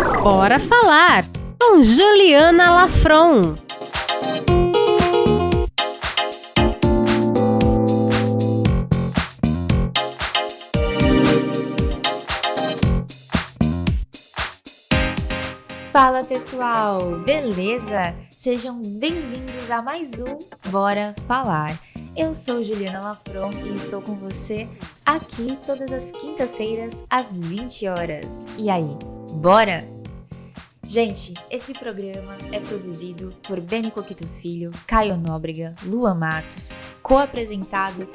Bora Falar, com Juliana Lafron. Fala pessoal, beleza? Sejam bem-vindos a mais um Bora Falar. Eu sou Juliana Lafron e estou com você aqui todas as quintas-feiras às 20 horas. E aí, bora? Gente, esse programa é produzido por Beni Coquito Filho, Caio Nóbrega, Lua Matos, co-apresentado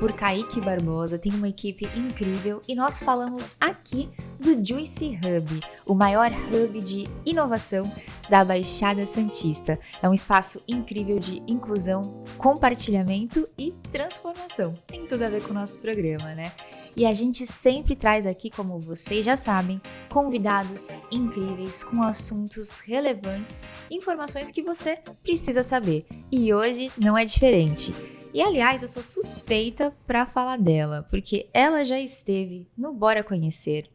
por Kaique Barbosa, tem uma equipe incrível e nós falamos aqui do Juicy Hub, o maior hub de inovação da Baixada Santista. É um espaço incrível de inclusão, compartilhamento e transformação. Tem tudo a ver com o nosso programa, né? E a gente sempre traz aqui, como vocês já sabem, convidados incríveis com assuntos relevantes, informações que você precisa saber. E hoje não é diferente. E aliás, eu sou suspeita para falar dela, porque ela já esteve no Bora Conhecer.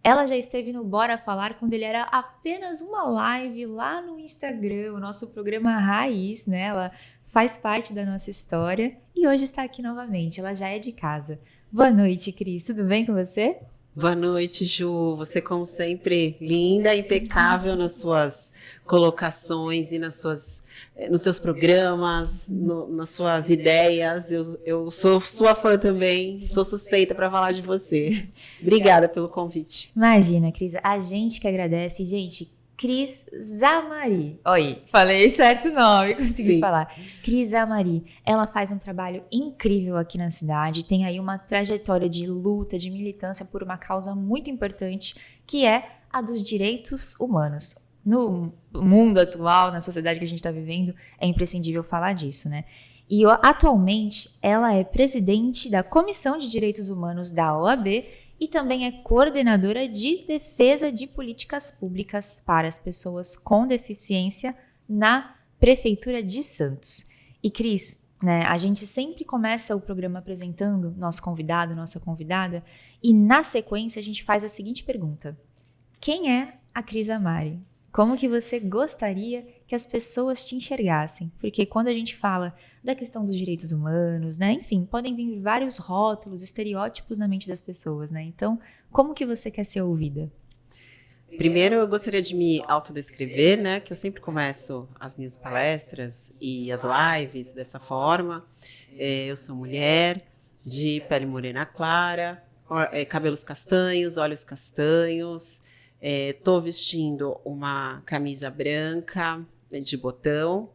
Ela já esteve no Bora Falar quando ele era apenas uma live lá no Instagram, o nosso programa Raiz, né? Ela faz parte da nossa história e hoje está aqui novamente, ela já é de casa. Boa noite, Cris. Tudo bem com você? Boa noite, Ju. Você, como sempre, linda, impecável nas suas colocações e nos seus programas, nas suas ideias. Eu sou sua fã também, sou suspeita para falar de você. Obrigada pelo convite. Imagina, Cris, a gente que agradece. Gente, Cris Zamari. Oi, falei certo o nome, consegui falar. Cris Zamari, ela faz um trabalho incrível aqui na cidade, tem aí uma trajetória de luta, de militância por uma causa muito importante, que é a dos direitos humanos. No mundo atual, na sociedade que a gente está vivendo, é imprescindível falar disso, né? E atualmente, ela é presidente da Comissão de Direitos Humanos da OAB, e também é coordenadora de defesa de políticas públicas para as pessoas com deficiência na Prefeitura de Santos. E Cris, a gente sempre começa o programa apresentando nosso convidado, nossa convidada, e na sequência a gente faz a seguinte pergunta: quem é a Cris Zamari? Como que você gostaria que as pessoas te enxergassem? Porque quando a gente fala da questão dos direitos humanos, enfim, podem vir vários rótulos, estereótipos na mente das pessoas, Então, como que você quer ser ouvida? Primeiro, eu gostaria de me autodescrever, que eu sempre começo as minhas palestras e as lives dessa forma. Eu sou mulher, de pele morena clara, cabelos castanhos, olhos castanhos. Estou vestindo uma camisa branca de botão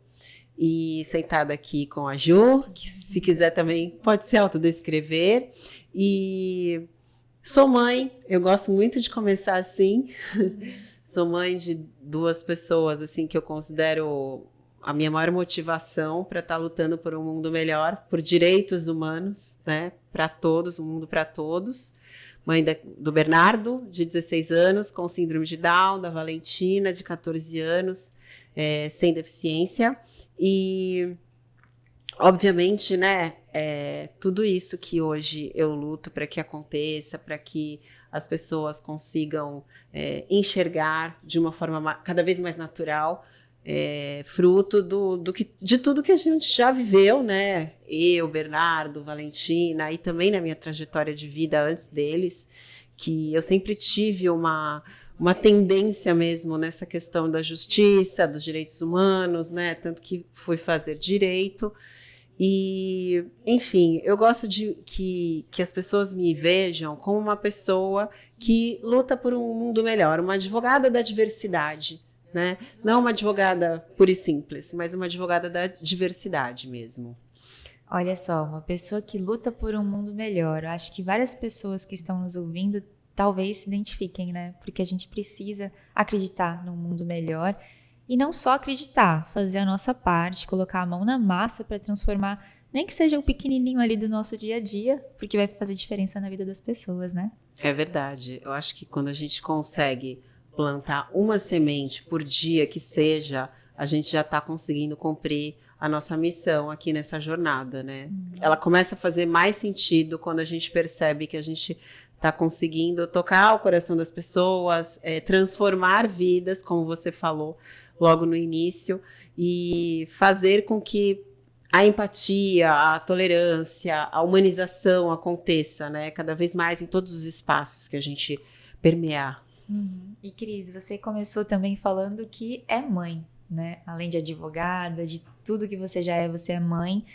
e sentada aqui com a Ju, que se quiser também pode se autodescrever. E sou mãe, eu gosto muito de começar assim. Sou mãe de duas pessoas assim, que eu considero a minha maior motivação para estar lutando por um mundo melhor, por direitos humanos, para todos, um mundo para todos. Mãe do Bernardo, de 16 anos, com síndrome de Down, da Valentina, de 14 anos, sem deficiência. E, obviamente, tudo isso que hoje eu luto para que aconteça, para que as pessoas consigam enxergar de uma forma cada vez mais natural, fruto de tudo que a gente já viveu, Eu, Bernardo, Valentina, e também na minha trajetória de vida antes deles, que eu sempre tive uma tendência mesmo nessa questão da justiça, dos direitos humanos, tanto que fui fazer direito. E, enfim, eu gosto de que as pessoas me vejam como uma pessoa que luta por um mundo melhor, uma advogada da diversidade. Não uma advogada pura e simples, mas uma advogada da diversidade mesmo. Olha só, uma pessoa que luta por um mundo melhor. Eu acho que várias pessoas que estão nos ouvindo talvez se identifiquem, Porque a gente precisa acreditar num mundo melhor e não só acreditar, fazer a nossa parte, colocar a mão na massa para transformar, nem que seja o pequenininho ali do nosso dia a dia, porque vai fazer diferença na vida das pessoas, É verdade. Eu acho que quando a gente consegue plantar uma semente por dia que seja, a gente já está conseguindo cumprir a nossa missão aqui nessa jornada, Ela começa a fazer mais sentido quando a gente percebe que a gente tá conseguindo tocar o coração das pessoas, transformar vidas, como você falou logo no início, e fazer com que a empatia, a tolerância, a humanização aconteça, né? Cada vez mais em todos os espaços que a gente permear. E Cris, você começou também falando que é mãe, né? Além de advogada, de tudo que você já é, você é mãe.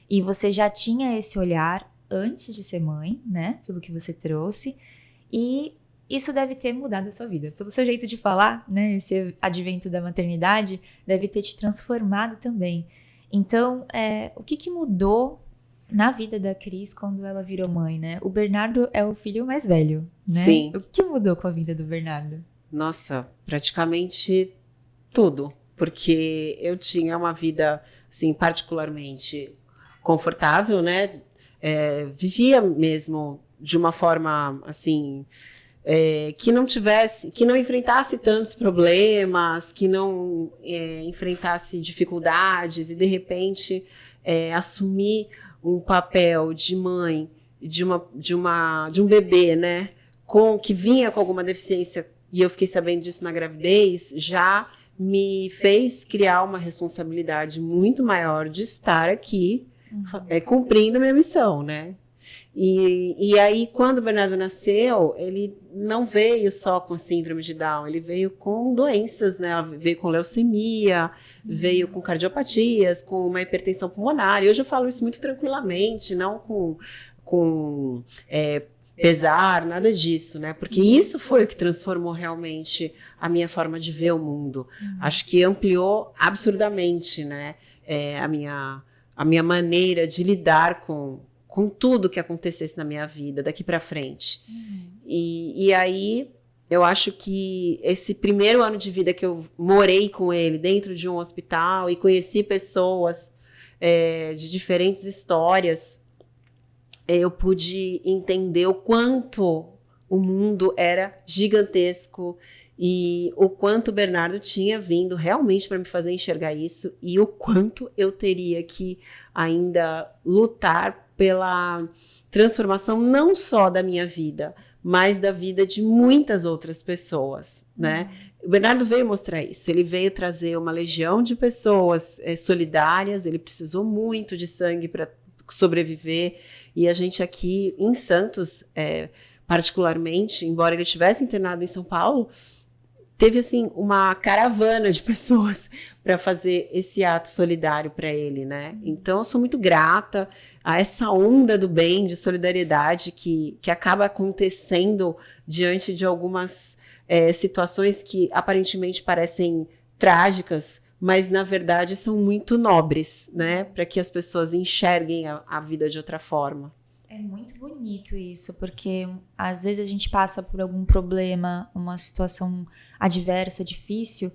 E você já tinha esse olhar antes de ser mãe, né? Pelo que você trouxe. E isso deve ter mudado a sua vida. Pelo seu jeito de falar, né? Esse advento da maternidade deve ter te transformado também. Então, o que mudou na vida da Cris quando ela virou mãe, né? O Bernardo é o filho mais velho, né? Sim. O que mudou com a vida do Bernardo? Nossa, praticamente tudo. Porque eu tinha uma vida, assim, particularmente confortável, né? Vivia mesmo de uma forma, assim, que não enfrentasse tantos problemas, que não enfrentasse dificuldades e, de repente, assumir um papel de mãe de um bebê, né, que vinha com alguma deficiência, e eu fiquei sabendo disso na gravidez, já me fez criar uma responsabilidade muito maior de estar aqui, cumprindo a minha missão, né? E aí, quando o Bernardo nasceu, ele não veio só com síndrome de Down, ele veio com doenças, né? Veio com leucemia, veio com cardiopatias, com uma hipertensão pulmonar. E hoje eu falo isso muito tranquilamente, não com pesar, nada disso, né? Porque isso foi o que transformou realmente a minha forma de ver o mundo. Acho que ampliou absurdamente, né? A minha maneira de lidar com tudo que acontecesse na minha vida daqui para frente. E aí, eu acho que esse primeiro ano de vida que eu morei com ele dentro de um hospital e conheci pessoas de diferentes histórias, eu pude entender o quanto o mundo era gigantesco e o quanto o Bernardo tinha vindo realmente para me fazer enxergar isso e o quanto eu teria que ainda lutar pela transformação não só da minha vida, mas da vida de muitas outras pessoas, né? O Bernardo veio mostrar isso, ele veio trazer uma legião de pessoas solidárias, ele precisou muito de sangue para sobreviver, e a gente aqui em Santos, particularmente, embora ele estivesse internado em São Paulo, teve assim uma caravana de pessoas para fazer esse ato solidário para ele, né? Então eu sou muito grata a essa onda do bem, de solidariedade que acaba acontecendo diante de algumas situações que aparentemente parecem trágicas, mas na verdade são muito nobres, né? Para que as pessoas enxerguem a vida de outra forma. É muito bonito isso, porque às vezes a gente passa por algum problema, uma situação adversa, difícil,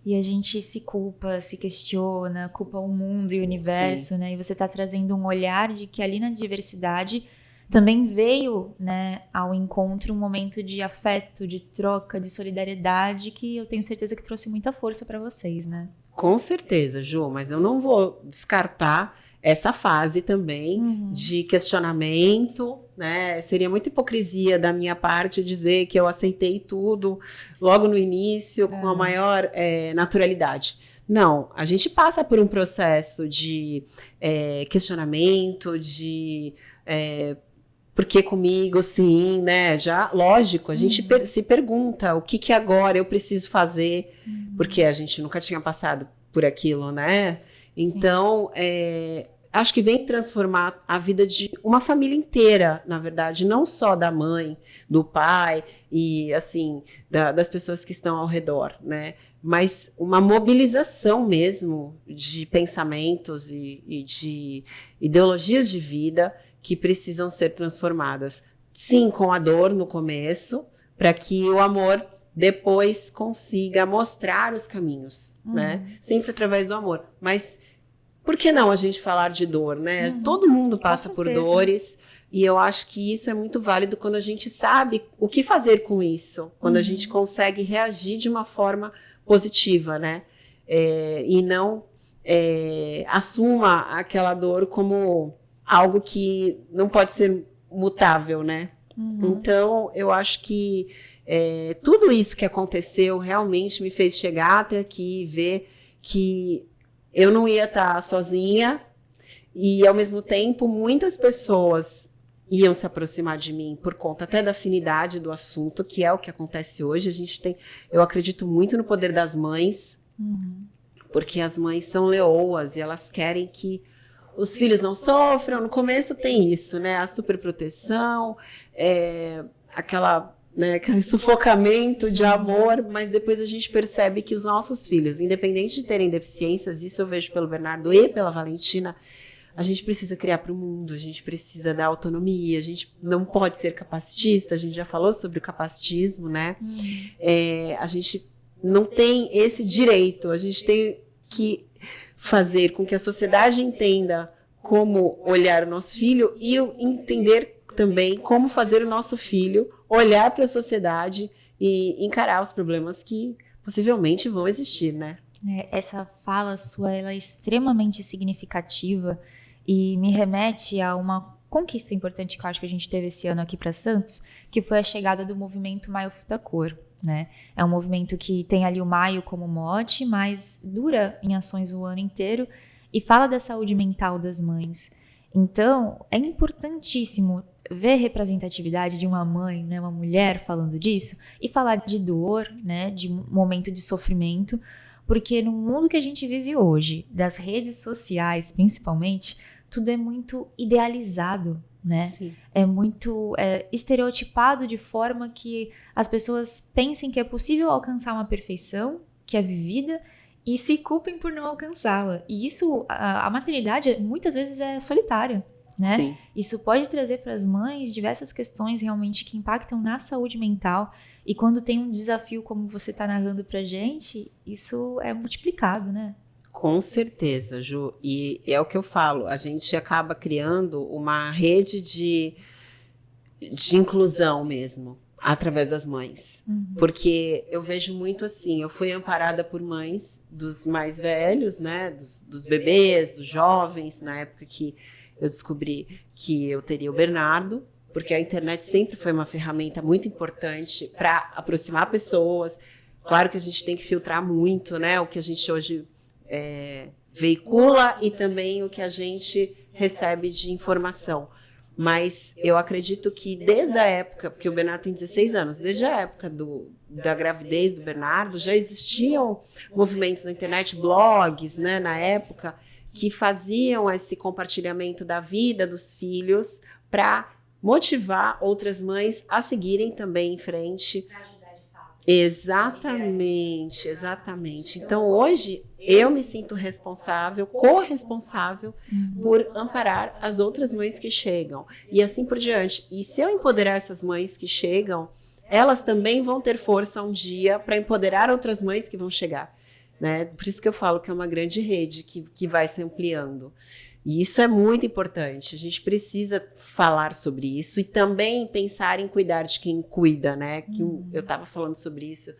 e a gente se culpa, se questiona, culpa o mundo e o universo, né? E você está trazendo um olhar de que ali na diversidade também veio, né, ao encontro um momento de afeto, de troca, de solidariedade, que eu tenho certeza que trouxe muita força para vocês, né? Com certeza, Ju, mas eu não vou descartar essa fase também de questionamento, né? Seria muita hipocrisia da minha parte dizer que eu aceitei tudo logo no início com a maior naturalidade. Não, a gente passa por um processo de questionamento, de por que comigo, sim, né? Já, lógico, a gente se pergunta o que agora eu preciso fazer, porque a gente nunca tinha passado por aquilo, né? Então, acho que vem transformar a vida de uma família inteira, na verdade, não só da mãe, do pai e, assim, das pessoas que estão ao redor, né? Mas uma mobilização mesmo de pensamentos e de ideologias de vida que precisam ser transformadas. Sim, com a dor no começo, para que o amor depois consiga mostrar os caminhos, né? Sempre através do amor. Mas por que não a gente falar de dor, né? Todo mundo passa por dores e eu acho que isso é muito válido quando a gente sabe o que fazer com isso, quando a gente consegue reagir de uma forma positiva, né? E não assuma aquela dor como algo que não pode ser mutável, né? Então, eu acho que tudo isso que aconteceu realmente me fez chegar até aqui e ver que eu não ia estar sozinha e, ao mesmo tempo, muitas pessoas iam se aproximar de mim por conta até da afinidade do assunto, que é o que acontece hoje. Eu acredito muito no poder das mães, porque as mães são leoas e elas querem que os filhos não sofram. No começo tem isso, né? A superproteção, aquele sufocamento de amor, mas depois a gente percebe que os nossos filhos, independente de terem deficiências, isso eu vejo pelo Bernardo e pela Valentina, a gente precisa criar para o mundo, a gente precisa dar autonomia, a gente não pode ser capacitista, a gente já falou sobre o capacitismo, né? A gente não tem esse direito, a gente tem que fazer com que a sociedade entenda como olhar o nosso filho e entender também como fazer o nosso filho olhar para a sociedade e encarar os problemas que possivelmente vão existir, né? Essa fala sua, ela é extremamente significativa e me remete a uma conquista importante que eu acho que a gente teve esse ano aqui para Santos, que foi a chegada do movimento Maio Futa Cor, né? É um movimento que tem ali o maio como mote, mas dura em ações o ano inteiro e fala da saúde mental das mães. Então, é importantíssimo ver representatividade de uma mãe, né, uma mulher falando disso e falar de dor, né, de momento de sofrimento, porque no mundo que a gente vive hoje, das redes sociais principalmente, tudo é muito idealizado, né? Sim. É muito estereotipado de forma que as pessoas pensem que é possível alcançar uma perfeição que é vivida e se culpem por não alcançá-la. E isso, a maternidade muitas vezes é solitária, né? Sim. Isso pode trazer para as mães diversas questões realmente que impactam na saúde mental. E quando tem um desafio como você está narrando pra gente, isso é multiplicado, né? Com certeza, Ju. E é o que eu falo, a gente acaba criando uma rede de inclusão mesmo, através das mães. Porque eu vejo muito assim, eu fui amparada por mães dos mais velhos, né, dos bebês, dos jovens, na época que eu descobri que eu teria o Bernardo, porque a internet sempre foi uma ferramenta muito importante para aproximar pessoas. Claro que a gente tem que filtrar muito, né, o que a gente hoje veicula e também o que a gente recebe de informação. Mas eu acredito que desde a época, porque o Bernardo tem 16 anos, desde a época da gravidez do Bernardo, já existiam movimentos na internet, blogs, né, na época, que faziam esse compartilhamento da vida dos filhos para motivar outras mães a seguirem também em frente. Para ajudar de fato. Exatamente, exatamente. Então, hoje, eu me sinto responsável, corresponsável por amparar as outras mães que chegam. E assim por diante. E se eu empoderar essas mães que chegam, elas também vão ter força um dia para empoderar outras mães que vão chegar, né? Por isso que eu falo que é uma grande rede que vai se ampliando. E isso é muito importante. A gente precisa falar sobre isso e também pensar em cuidar de quem cuida, né? Eu estava falando sobre isso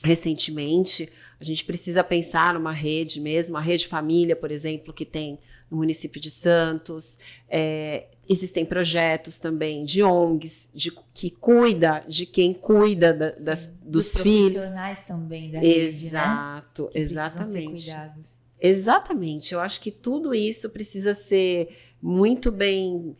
recentemente. A gente precisa pensar numa rede mesmo, a Rede Família, por exemplo, que tem no município de Santos. Existem projetos também de ONGs que cuida de quem cuida dos filhos. Profissionais também da Exato, rede, né? Exatamente. Ser cuidados. Exatamente. Eu acho que tudo isso precisa ser muito bem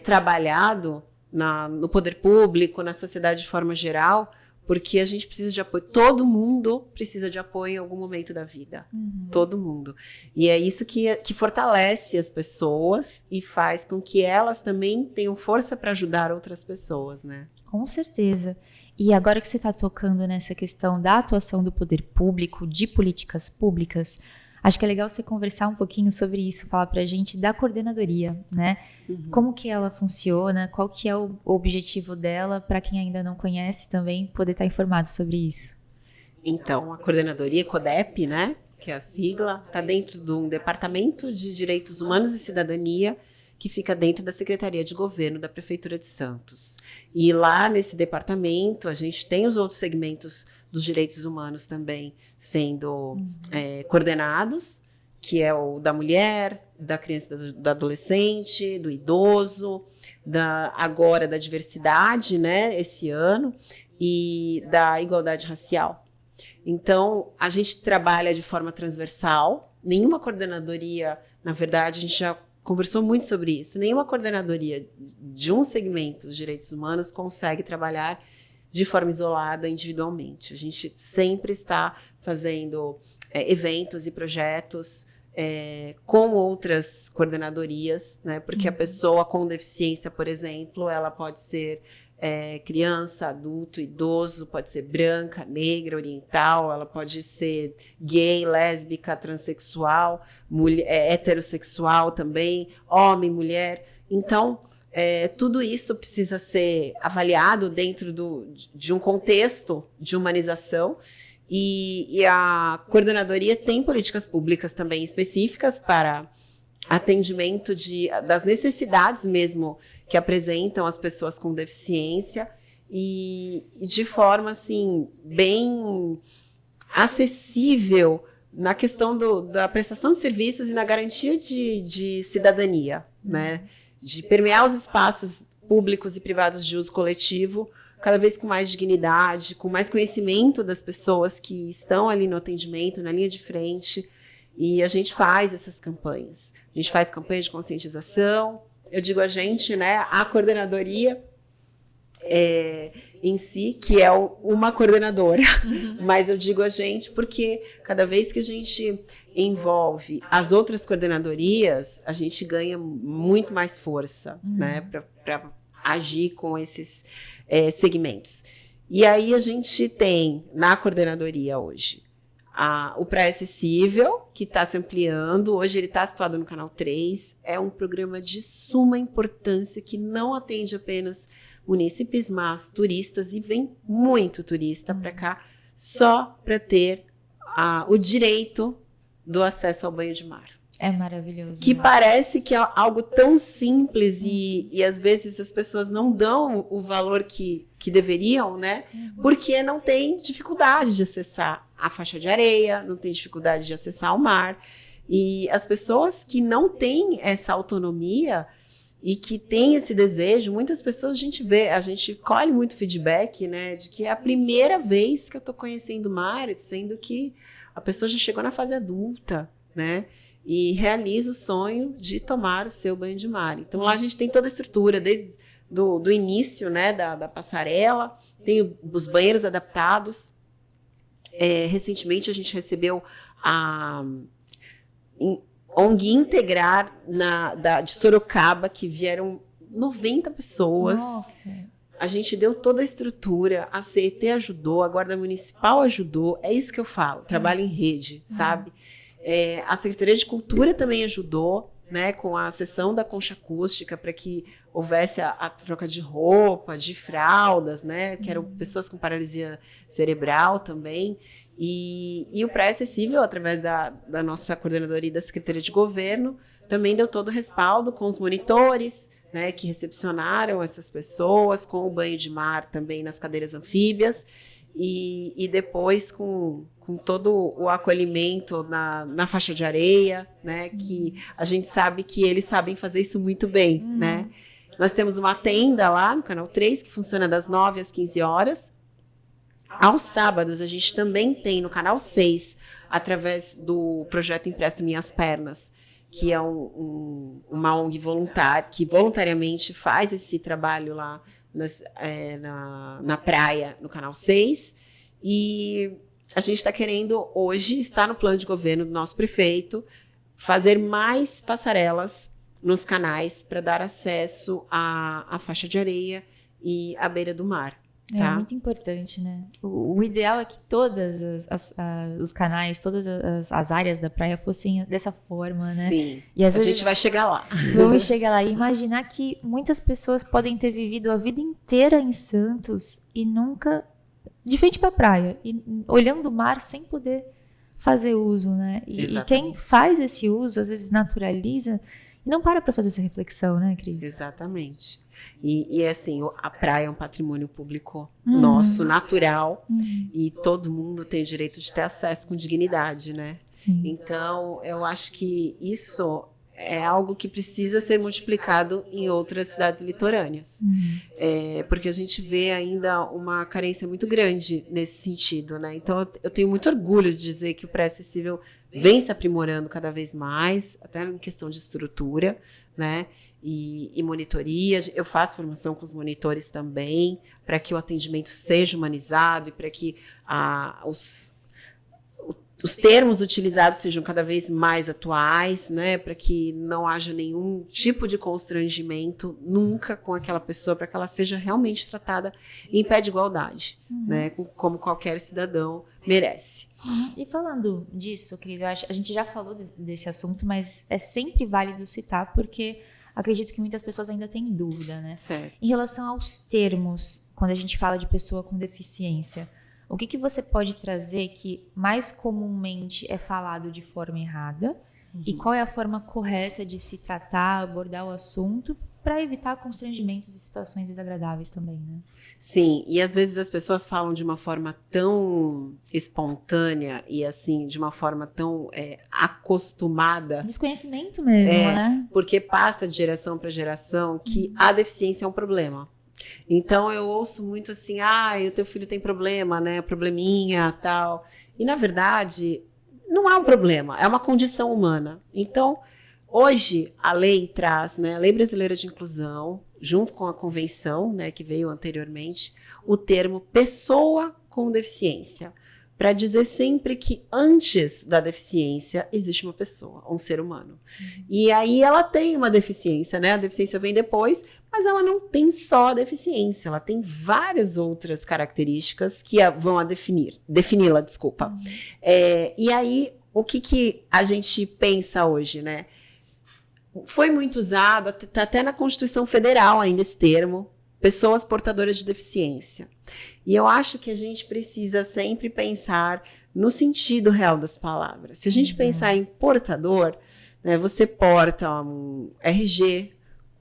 trabalhado no poder público, na sociedade de forma geral, porque a gente precisa de apoio. Todo mundo precisa de apoio em algum momento da vida. Todo mundo. E é isso que fortalece as pessoas e faz com que elas também tenham força para ajudar outras pessoas, né? Com certeza. E agora que você está tocando nessa questão da atuação do poder público, de políticas públicas, acho que é legal você conversar um pouquinho sobre isso, falar pra gente da coordenadoria, né? Como que ela funciona, qual que é o objetivo dela, para quem ainda não conhece também poder estar informado sobre isso. Então, a coordenadoria, CODEP, né, que é a sigla, está dentro de um Departamento de Direitos Humanos e Cidadania, que fica dentro da Secretaria de Governo da Prefeitura de Santos. E lá nesse departamento, a gente tem os outros segmentos dos direitos humanos também sendo coordenados, que é o da mulher, da criança, do adolescente, do idoso, agora da diversidade, né, esse ano, e da igualdade racial. Então, a gente trabalha de forma transversal, nenhuma coordenadoria, na verdade, a gente já conversou muito sobre isso, nenhuma coordenadoria de um segmento dos direitos humanos consegue trabalhar de forma isolada, individualmente. A gente sempre está fazendo eventos e projetos com outras coordenadorias, né? Porque a pessoa com deficiência, por exemplo, ela pode ser criança, adulto, idoso, pode ser branca, negra, oriental, ela pode ser gay, lésbica, transexual, heterossexual também, homem, mulher. Então, tudo isso precisa ser avaliado dentro de um contexto de humanização. E a coordenadoria tem políticas públicas também específicas para atendimento das necessidades mesmo que apresentam as pessoas com deficiência e de forma assim bem acessível na questão da prestação de serviços e na garantia de cidadania, né? De permear os espaços públicos e privados de uso coletivo cada vez com mais dignidade, com mais conhecimento das pessoas que estão ali no atendimento, na linha de frente. E a gente faz essas campanhas. A gente faz campanha de conscientização. Eu digo a gente, né? A coordenadoria em si, que é uma coordenadora. Mas eu digo a gente porque cada vez que a gente envolve as outras coordenadorias, a gente ganha muito mais força, né? Para agir com esses segmentos. E aí a gente tem na coordenadoria hoje o Pré-Acessível, que está se ampliando. Hoje ele está situado no Canal 3. É um programa de suma importância que não atende apenas munícipes, mas turistas, e vem muito turista para cá só para ter o direito do acesso ao banho de mar. É maravilhoso. Que parece que é algo tão simples e às vezes as pessoas não dão o valor que deveriam, né? Porque não tem dificuldade de acessar a faixa de areia, não tem dificuldade de acessar o mar. E as pessoas que não têm essa autonomia e que têm esse desejo, muitas pessoas a gente colhe muito feedback, né? De que é a primeira vez que eu tô conhecendo o mar, sendo que a pessoa já chegou na fase adulta, né? E realiza o sonho de tomar o seu banho de mar. Então lá a gente tem toda a estrutura, desde do início, né, da passarela, tem os banheiros adaptados. Recentemente a gente recebeu a ONG Integrar de Sorocaba, que vieram 90 pessoas. Nossa. A gente deu toda a estrutura, a CET ajudou, a Guarda Municipal ajudou, é isso que eu falo, trabalho em rede, sabe? A Secretaria de Cultura também ajudou, né, com a sessão da concha acústica para que houvesse a troca de roupa, de fraldas, né, que eram pessoas com paralisia cerebral também. E o Pré-Acessível, através da nossa coordenadoria e da Secretaria de Governo, também deu todo o respaldo com os monitores, né, que recepcionaram essas pessoas, com o banho de mar também nas cadeiras anfíbias. E depois com todo o acolhimento na faixa de areia, né, que a gente sabe que eles sabem fazer isso muito bem, né. Nós temos uma tenda lá no Canal 3, que funciona das 9 às 15 horas. Aos sábados, a gente também tem no Canal 6, através do projeto Empresta Minhas Pernas, que é uma ONG voluntária, que voluntariamente faz esse trabalho lá na praia, no Canal 6, e a gente está querendo, hoje, está no plano de governo do nosso prefeito, fazer mais passarelas nos canais para dar acesso à faixa de areia e à beira do mar. Tá? É muito importante, né? O ideal é que todos os canais, todas as áreas da praia fossem dessa forma, né? Sim, e às a vezes gente vai chegar lá. Vamos chegar lá e imaginar que muitas pessoas podem ter vivido a vida inteira em Santos e nunca de frente para a praia, e olhando o mar sem poder fazer uso, né? E quem faz esse uso, às vezes naturaliza E não para fazer essa reflexão, né, Cris? Exatamente. E assim, a praia é um patrimônio público nosso, natural, e todo mundo tem o direito de ter acesso com dignidade, né? Sim. Então, eu acho que isso é algo que precisa ser multiplicado em outras cidades litorâneas. Porque a gente vê ainda uma carência muito grande nesse sentido, né? Então, eu tenho muito orgulho de dizer que o pré-acessível vem se aprimorando cada vez mais, até em questão de estrutura, né? E monitoria. Eu faço formação com os monitores também, para que o atendimento seja humanizado e para que os termos utilizados sejam cada vez mais atuais, né, para que não haja nenhum tipo de constrangimento nunca com aquela pessoa, para que ela seja realmente tratada em pé de igualdade, né, como qualquer cidadão merece. E falando disso, Cris, eu acho, a gente já falou desse assunto, mas é sempre válido citar, porque acredito que muitas pessoas ainda têm dúvida, né? Certo. Em relação aos termos, quando a gente fala de pessoa com deficiência, o que você pode trazer que mais comumente é falado de forma errada e qual é a forma correta de se tratar, abordar o assunto para evitar constrangimentos e situações desagradáveis também, né? Sim, e às vezes as pessoas falam de uma forma tão espontânea e assim, de uma forma tão acostumada. Desconhecimento mesmo, né? Porque passa de geração para geração que a deficiência é um problema. Então eu ouço muito assim, o teu filho tem problema, né? Probleminha, tal. E na verdade, não é um problema, é uma condição humana. Então, hoje a lei traz, né, a Lei Brasileira de Inclusão, junto com a convenção, né, que veio anteriormente, o termo pessoa com deficiência, para dizer sempre que antes da deficiência existe uma pessoa, um ser humano. E aí ela tem uma deficiência, né? A deficiência vem depois, mas ela não tem só a deficiência, ela tem várias outras características que vão defini-la, desculpa. E aí, o que a gente pensa hoje, né? Foi muito usado, até na Constituição Federal ainda esse termo, pessoas portadoras de deficiência. E eu acho que a gente precisa sempre pensar no sentido real das palavras. Se a gente pensar em portador, né, você porta um RG,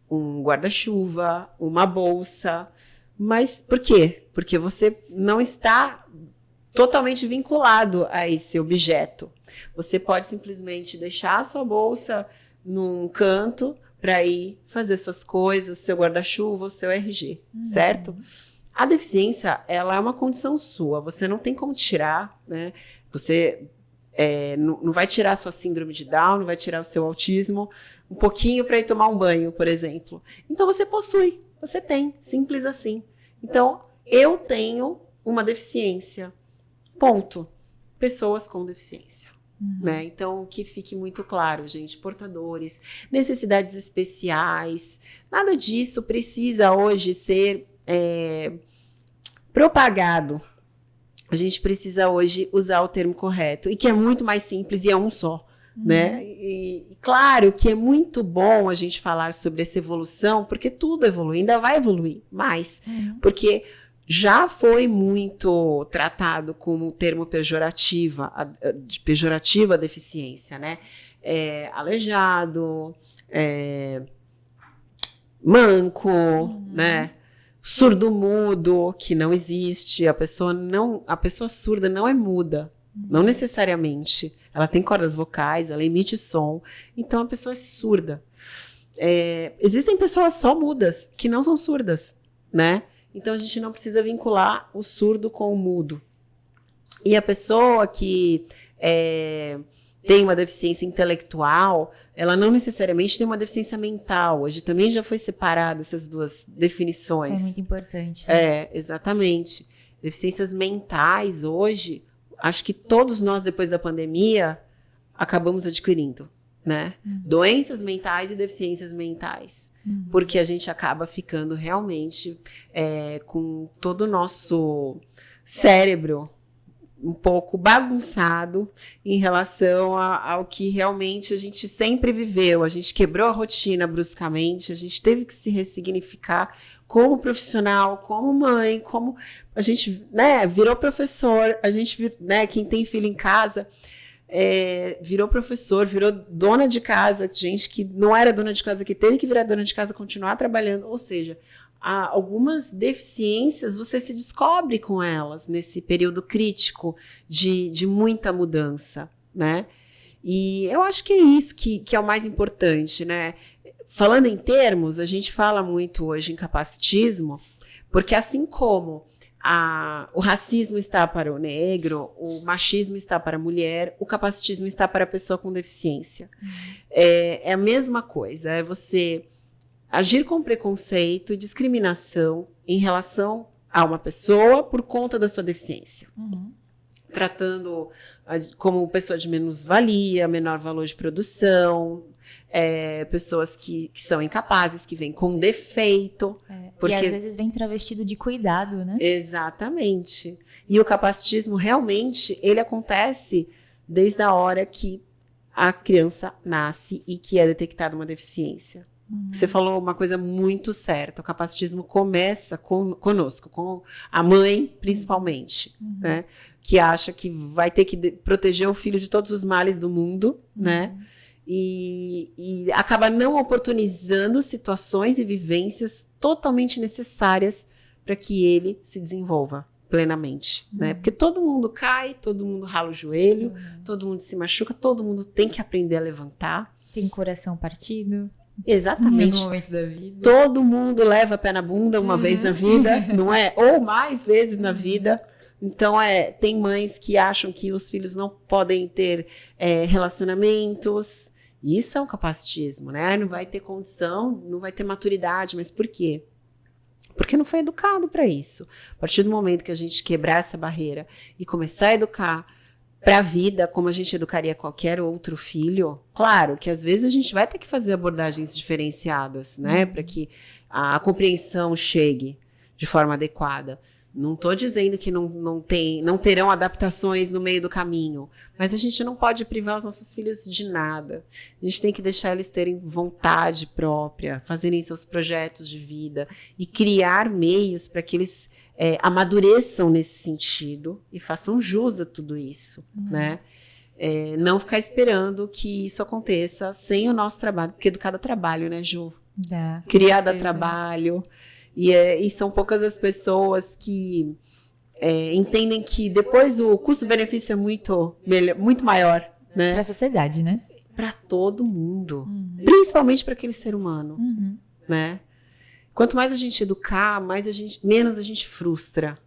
um guarda-chuva, uma bolsa, mas por quê? Porque você não está totalmente vinculado a esse objeto. Você pode simplesmente deixar a sua bolsa num canto para ir fazer suas coisas, seu guarda-chuva, o seu RG, certo? A deficiência, ela é uma condição sua, você não tem como tirar, né? Você não vai tirar a sua síndrome de Down, não vai tirar o seu autismo, um pouquinho para ir tomar um banho, por exemplo. Então você possui, você tem, simples assim. Então, eu tenho uma deficiência, ponto. Pessoas com deficiência. Né? Então, que fique muito claro, gente, portadores, necessidades especiais, nada disso precisa hoje ser propagado. A gente precisa hoje usar o termo correto, e que é muito mais simples e é um só, né? E claro que é muito bom a gente falar sobre essa evolução, porque tudo evolui, ainda vai evoluir mais, porque já foi muito tratado como termo pejorativa a deficiência, né? Aleijado, manco, né? Surdo-mudo, que não existe. A pessoa surda não é muda, não necessariamente. Ela tem cordas vocais, ela emite som, então a pessoa é surda. Existem pessoas só mudas, que não são surdas, né? Então, a gente não precisa vincular o surdo com o mudo. E a pessoa que tem uma deficiência intelectual, ela não necessariamente tem uma deficiência mental. Hoje também já foi separado essas duas definições. Isso é muito importante. Né? Exatamente. Deficiências mentais, hoje, acho que todos nós, depois da pandemia, acabamos adquirindo. Né? Doenças mentais e deficiências mentais, porque a gente acaba ficando realmente com todo o nosso cérebro um pouco bagunçado em relação ao que realmente a gente sempre viveu. A gente quebrou a rotina bruscamente, a gente teve que se ressignificar como profissional, como mãe, como a gente, né, virou professor, a gente, né, quem tem filho em casa. virou professor, virou dona de casa, gente que não era dona de casa, que teve que virar dona de casa, continuar trabalhando, ou seja, algumas deficiências você se descobre com elas nesse período crítico de muita mudança, né? E eu acho que é isso que é o mais importante, né? Falando em termos, a gente fala muito hoje em capacitismo, porque assim como o racismo está para o negro, o machismo está para a mulher, o capacitismo está para a pessoa com deficiência. É a mesma coisa, é você agir com preconceito e discriminação em relação a uma pessoa por conta da sua deficiência. Tratando como pessoa de menos-valia, menor valor de produção, pessoas que são incapazes, que vêm com defeito. Porque às vezes vem travestido de cuidado, né? Exatamente. E o capacitismo, realmente, ele acontece desde a hora que a criança nasce e que é detectada uma deficiência. Você falou uma coisa muito certa. O capacitismo começa conosco, com a mãe, principalmente, né? Que acha que vai ter que proteger o filho de todos os males do mundo, né? E acaba não oportunizando situações e vivências totalmente necessárias para que ele se desenvolva plenamente, né? Porque todo mundo cai, todo mundo rala o joelho, todo mundo se machuca, todo mundo tem que aprender a levantar. Tem coração partido. Exatamente. No momento da vida. Todo mundo leva pé na bunda uma vez na vida, não é? Ou mais vezes na vida. Então, tem mães que acham que os filhos não podem ter relacionamentos. Isso é um capacitismo, né? Não vai ter condição, não vai ter maturidade. Mas por quê? Porque não foi educado para isso. A partir do momento que a gente quebrar essa barreira e começar a educar para a vida, como a gente educaria qualquer outro filho, claro que às vezes a gente vai ter que fazer abordagens diferenciadas, né? Para que a compreensão chegue de forma adequada. Não estou dizendo que não terão adaptações no meio do caminho, mas a gente não pode privar os nossos filhos de nada. A gente tem que deixar eles terem vontade própria, fazerem seus projetos de vida e criar meios para que eles amadureçam nesse sentido e façam jus a tudo isso, né? Não ficar esperando que isso aconteça sem o nosso trabalho, porque educar dá trabalho, né, Ju? Criar dá trabalho. E são poucas as pessoas que entendem que depois o custo-benefício é muito maior, né? Para a sociedade, né? Para todo mundo. Principalmente para aquele ser humano, né? Quanto mais a gente educar, menos a gente frustra.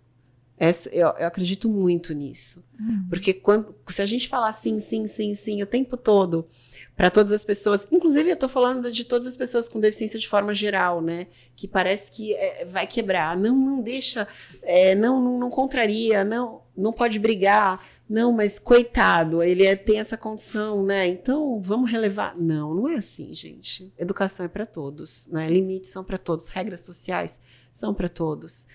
Eu acredito muito nisso. Porque se a gente falar sim, sim, sim, sim o tempo todo para todas as pessoas, inclusive eu estou falando de todas as pessoas com deficiência de forma geral, né? Que parece que vai quebrar. Não deixa, não contraria, não pode brigar. Não, mas coitado, ele tem essa condição, né? Então vamos relevar. Não é assim, gente. Educação é para todos, né? Limites são para todos, regras sociais são para todos.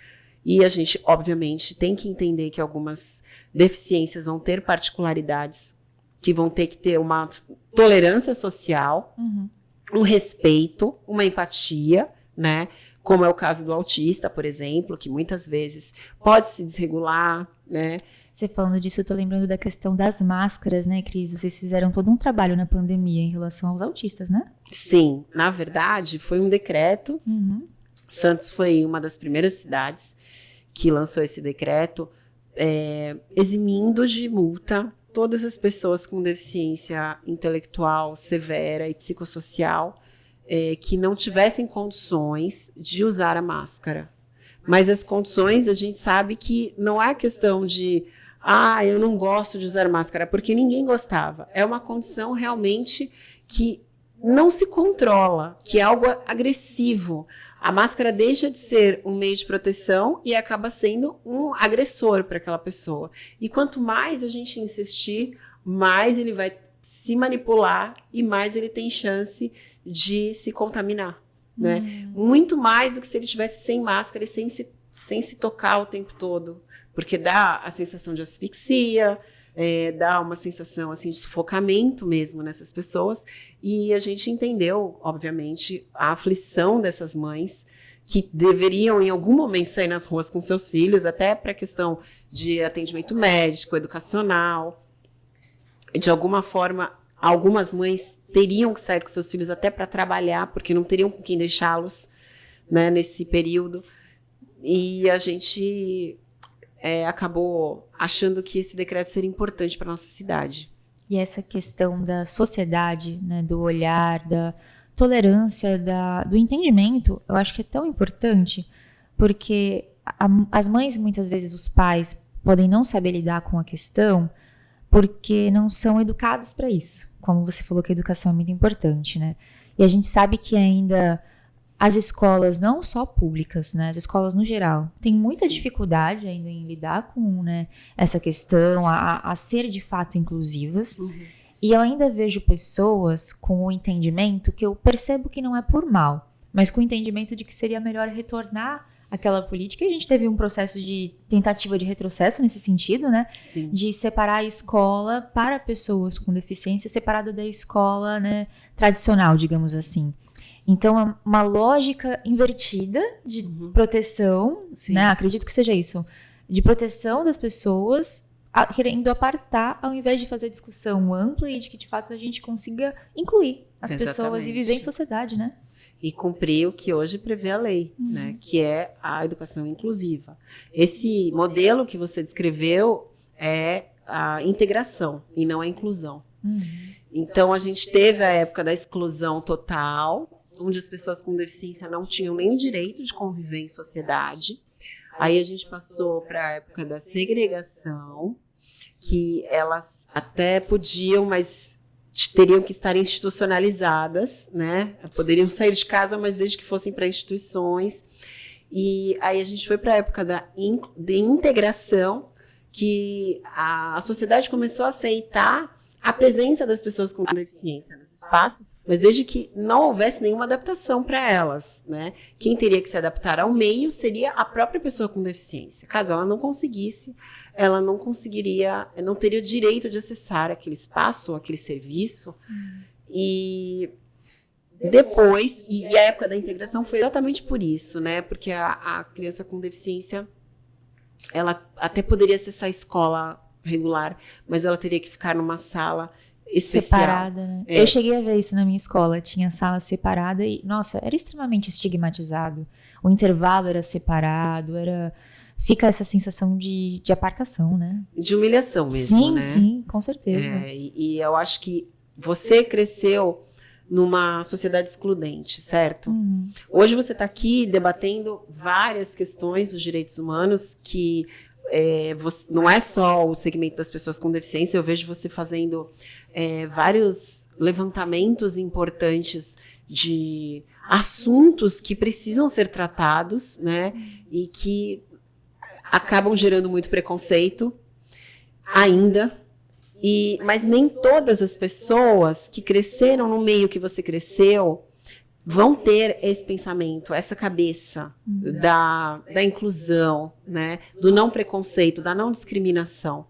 E a gente, obviamente, tem que entender que algumas deficiências vão ter particularidades, que vão ter que ter uma tolerância social, um respeito, uma empatia, né? Como é o caso do autista, por exemplo, que muitas vezes pode se desregular, né? Você falando disso, eu tô lembrando da questão das máscaras, né, Cris? Vocês fizeram todo um trabalho na pandemia em relação aos autistas, né? Sim, na verdade, foi um decreto. Santos foi uma das primeiras cidades que lançou esse decreto, eximindo de multa todas as pessoas com deficiência intelectual severa e psicossocial que não tivessem condições de usar a máscara. Mas as condições, a gente sabe que não é questão de eu não gosto de usar máscara, porque ninguém gostava. É uma condição realmente que não se controla, que é algo agressivo. A máscara deixa de ser um meio de proteção e acaba sendo um agressor para aquela pessoa. E quanto mais a gente insistir, mais ele vai se manipular e mais ele tem chance de se contaminar, né? Muito mais do que se ele estivesse sem máscara e sem se tocar o tempo todo. Porque dá a sensação de asfixia, dá uma sensação assim, de sufocamento mesmo nessas pessoas. E a gente entendeu, obviamente, a aflição dessas mães que deveriam em algum momento sair nas ruas com seus filhos, até para a questão de atendimento médico, educacional. de alguma forma, algumas mães teriam que sair com seus filhos até para trabalhar, porque não teriam com quem deixá-los, né, nesse período. E a gente acabou achando que esse decreto seria importante para nossa cidade. E essa questão da sociedade, né, do olhar, da tolerância, do entendimento, eu acho que é tão importante, porque as mães, muitas vezes os pais, podem não saber lidar com a questão porque não são educados para isso. Como você falou que a educação é muito importante, né? E a gente sabe que ainda as escolas, não só públicas, né? As escolas no geral, têm muita dificuldade ainda em lidar com, né, essa questão, a ser de fato inclusivas. E eu ainda vejo pessoas com o entendimento que eu percebo que não é por mal, mas com o entendimento de que seria melhor retornar aquela política. E a gente teve um processo de tentativa de retrocesso nesse sentido, né? Sim. De separar a escola para pessoas com deficiência separada da escola, né, tradicional, digamos assim. Então, é uma lógica invertida de proteção, né? Acredito que seja isso, de proteção das pessoas, querendo apartar, ao invés de fazer discussão ampla e de que, de fato, a gente consiga incluir as pessoas e viver em sociedade, né? E cumprir o que hoje prevê a lei, né, que é a educação inclusiva. Esse modelo que você descreveu é a integração e não a inclusão. Então, a gente teve a época da exclusão total, onde as pessoas com deficiência não tinham nem o direito de conviver em sociedade. Aí a gente passou para a época da segregação, que elas até podiam, mas teriam que estar institucionalizadas, né? Poderiam sair de casa, mas desde que fossem para instituições. E aí a gente foi para a época de integração, que a sociedade começou a aceitar a presença das pessoas com deficiência nos espaços, mas desde que não houvesse nenhuma adaptação para elas, né? Quem teria que se adaptar ao meio seria a própria pessoa com deficiência. Caso ela não conseguisse, ela não conseguiria, não teria o direito de acessar aquele espaço, aquele serviço. E depois, e a época da integração foi exatamente por isso, né? Porque a criança com deficiência, ela até poderia acessar a escola regular, mas ela teria que ficar numa sala especial. Separada, né? Eu cheguei a ver isso na minha escola, tinha sala separada e, nossa, era extremamente estigmatizado. O intervalo era separado, fica essa sensação de apartação, né? De humilhação mesmo, né? Sim, com certeza. E eu acho que você cresceu numa sociedade excludente, certo? Hoje você está aqui debatendo várias questões dos direitos humanos que não é só o segmento das pessoas com deficiência. Eu vejo você fazendo vários levantamentos importantes de assuntos que precisam ser tratados, né? E que acabam gerando muito preconceito ainda. Mas nem todas as pessoas que cresceram no meio que você cresceu vão ter esse pensamento, essa cabeça da inclusão, né, do não preconceito, da não discriminação.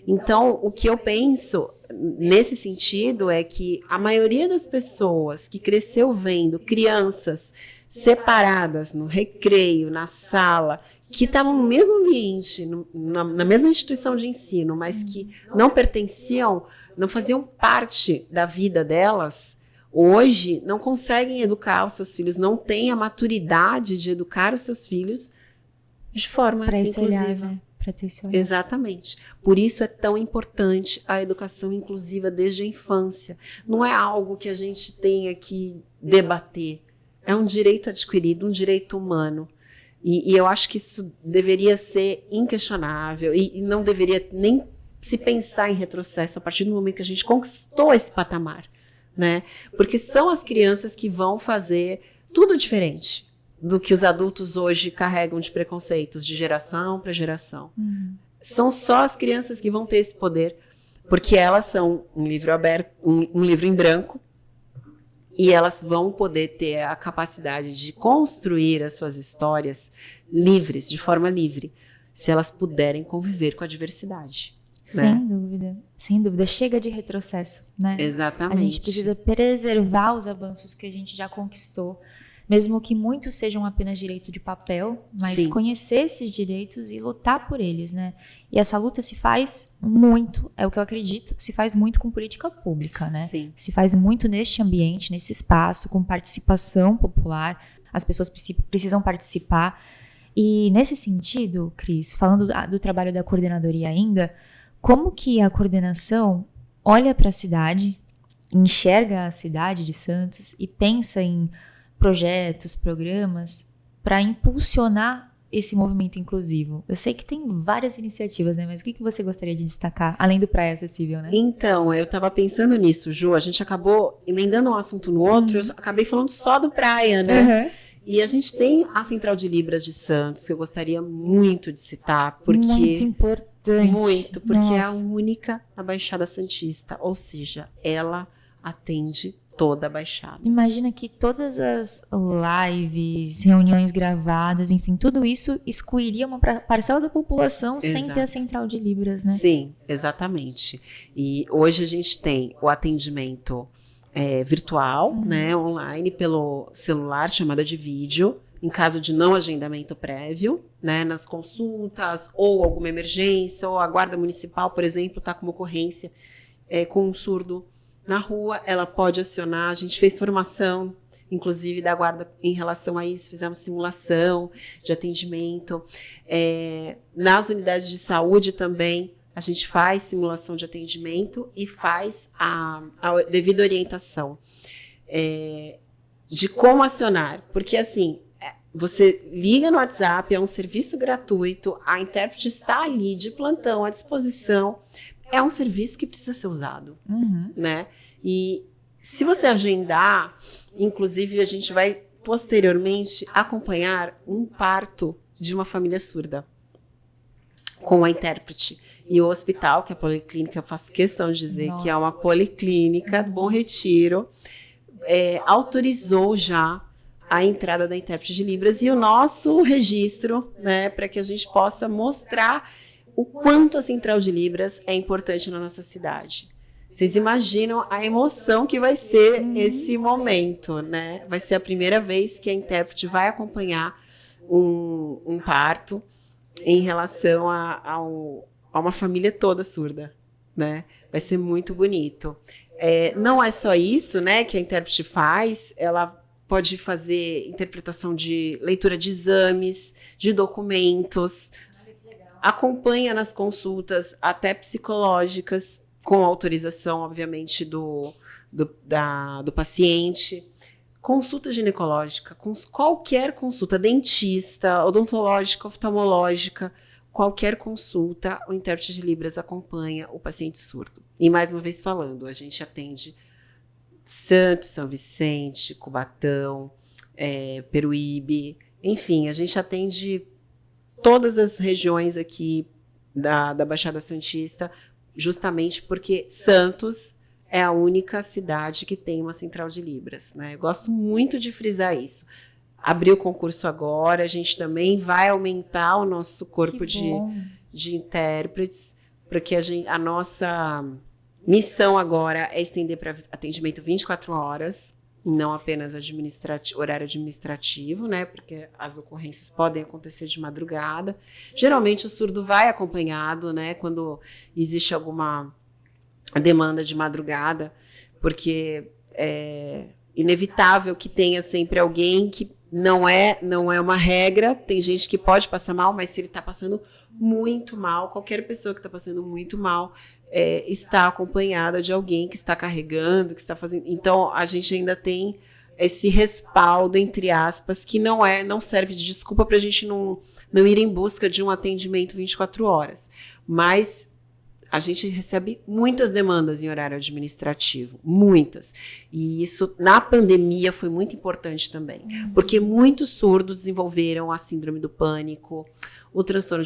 Então, o que eu penso nesse sentido é que a maioria das pessoas que cresceu vendo crianças separadas no recreio, na sala, que estavam no mesmo ambiente, na mesma instituição de ensino, mas que não pertenciam, não faziam parte da vida delas, hoje não conseguem educar os seus filhos, não têm a maturidade de educar os seus filhos de forma inclusiva. Olhar, né? Para ter esse olhar. Exatamente. Por isso é tão importante a educação inclusiva desde a infância. Não é algo que a gente tenha que debater. É um direito adquirido, um direito humano. E eu acho que isso deveria ser inquestionável e não deveria nem se pensar em retrocesso a partir do momento que a gente conquistou esse patamar, né? Porque são as crianças que vão fazer tudo diferente do que os adultos hoje carregam de preconceitos de geração para geração. São só as crianças que vão ter esse poder, porque elas são um livro aberto, um livro em branco, e elas vão poder ter a capacidade de construir as suas histórias livres, de forma livre, se elas puderem conviver com a diversidade. Sem dúvida, sem dúvida. Chega de retrocesso, né? Exatamente. A gente precisa preservar os avanços que a gente já conquistou. mesmo que muitos sejam apenas direito de papel, mas Sim. conhecer esses direitos e lutar por eles, né? E essa luta se faz muito, é o que eu acredito, se faz muito com política pública, né? Sim. Se faz muito neste ambiente, nesse espaço, com participação popular, as pessoas precisam participar. E nesse sentido, Cris, falando do trabalho da coordenadoria ainda, como que a coordenação olha para a cidade, enxerga a cidade de Santos e pensa em projetos, programas para impulsionar esse movimento inclusivo? Eu sei que tem várias iniciativas, né? Mas o que você gostaria de destacar, além do Praia Acessível, né? Então, eu estava pensando nisso, Ju. A gente acabou emendando um assunto no outro, eu acabei falando só do Praia, né? E a gente tem a Central de Libras de Santos, que eu gostaria muito de citar, porque... Muito importante. Muito, porque é a Nossa. única na Baixada Santista, ou seja, ela atende toda a Baixada. Imagina que todas as lives, reuniões gravadas, enfim, tudo isso excluiria uma parcela da população sem Exato. ter a Central de Libras, né? Sim, exatamente. E hoje a gente tem o atendimento virtual, né, online, pelo celular, chamada de vídeo, em caso de não agendamento prévio, né, nas consultas, ou alguma emergência, ou a Guarda Municipal, por exemplo, está com uma ocorrência com um surdo na rua, ela pode acionar. A gente fez formação, inclusive, da Guarda em relação a isso, fizemos simulação de atendimento. Nas unidades de saúde também, a gente faz simulação de atendimento e faz a devida orientação de como acionar. Porque, assim, você liga no WhatsApp, é um serviço gratuito, a intérprete está ali de plantão à disposição. É um serviço que precisa ser usado, né? E se você agendar, inclusive a gente vai posteriormente acompanhar um parto de uma família surda com a intérprete. E o hospital, que é a Policlínica, eu faço questão de dizer que é uma policlínica do Bom Retiro, autorizou já a entrada da intérprete de Libras e o nosso registro, né, para que a gente possa mostrar o quanto a Central de Libras é importante na nossa cidade. Vocês imaginam a emoção que vai ser esse momento, né? Vai ser a primeira vez que a intérprete vai acompanhar um parto em relação a uma família toda surda, né? Vai ser muito bonito. Não é só isso, né, que a intérprete faz, ela pode fazer interpretação de leitura de exames, de documentos, acompanha nas consultas até psicológicas, com autorização, obviamente, do paciente. Consulta ginecológica, qualquer consulta, dentista, odontológica, oftalmológica, qualquer consulta, o intérprete de Libras acompanha o paciente surdo. E mais uma vez falando, a gente atende Santos, São Vicente, Cubatão, Peruíbe, enfim, a gente atende todas as regiões aqui da Baixada Santista, justamente porque Santos é a única cidade que tem uma Central de Libras, né? Eu gosto muito de frisar isso. Abriu o concurso agora, a gente também vai aumentar o nosso corpo de intérpretes, porque a nossa missão agora é estender para atendimento 24 horas, não apenas horário administrativo, né? Porque as ocorrências podem acontecer de madrugada. Geralmente o surdo vai acompanhado, né? Quando existe alguma demanda de madrugada, porque é inevitável que tenha sempre alguém que não é uma regra. Tem gente que pode passar mal, mas se ele está passando muito mal, qualquer pessoa que está passando muito mal está acompanhada de alguém que está carregando, que está fazendo. Então, a gente ainda tem esse respaldo, entre aspas, que não serve de desculpa para a gente não ir em busca de um atendimento 24 horas. Mas a gente recebe muitas demandas em horário administrativo, muitas. E isso, na pandemia, foi muito importante também, porque muitos surdos desenvolveram a síndrome do pânico, o transtorno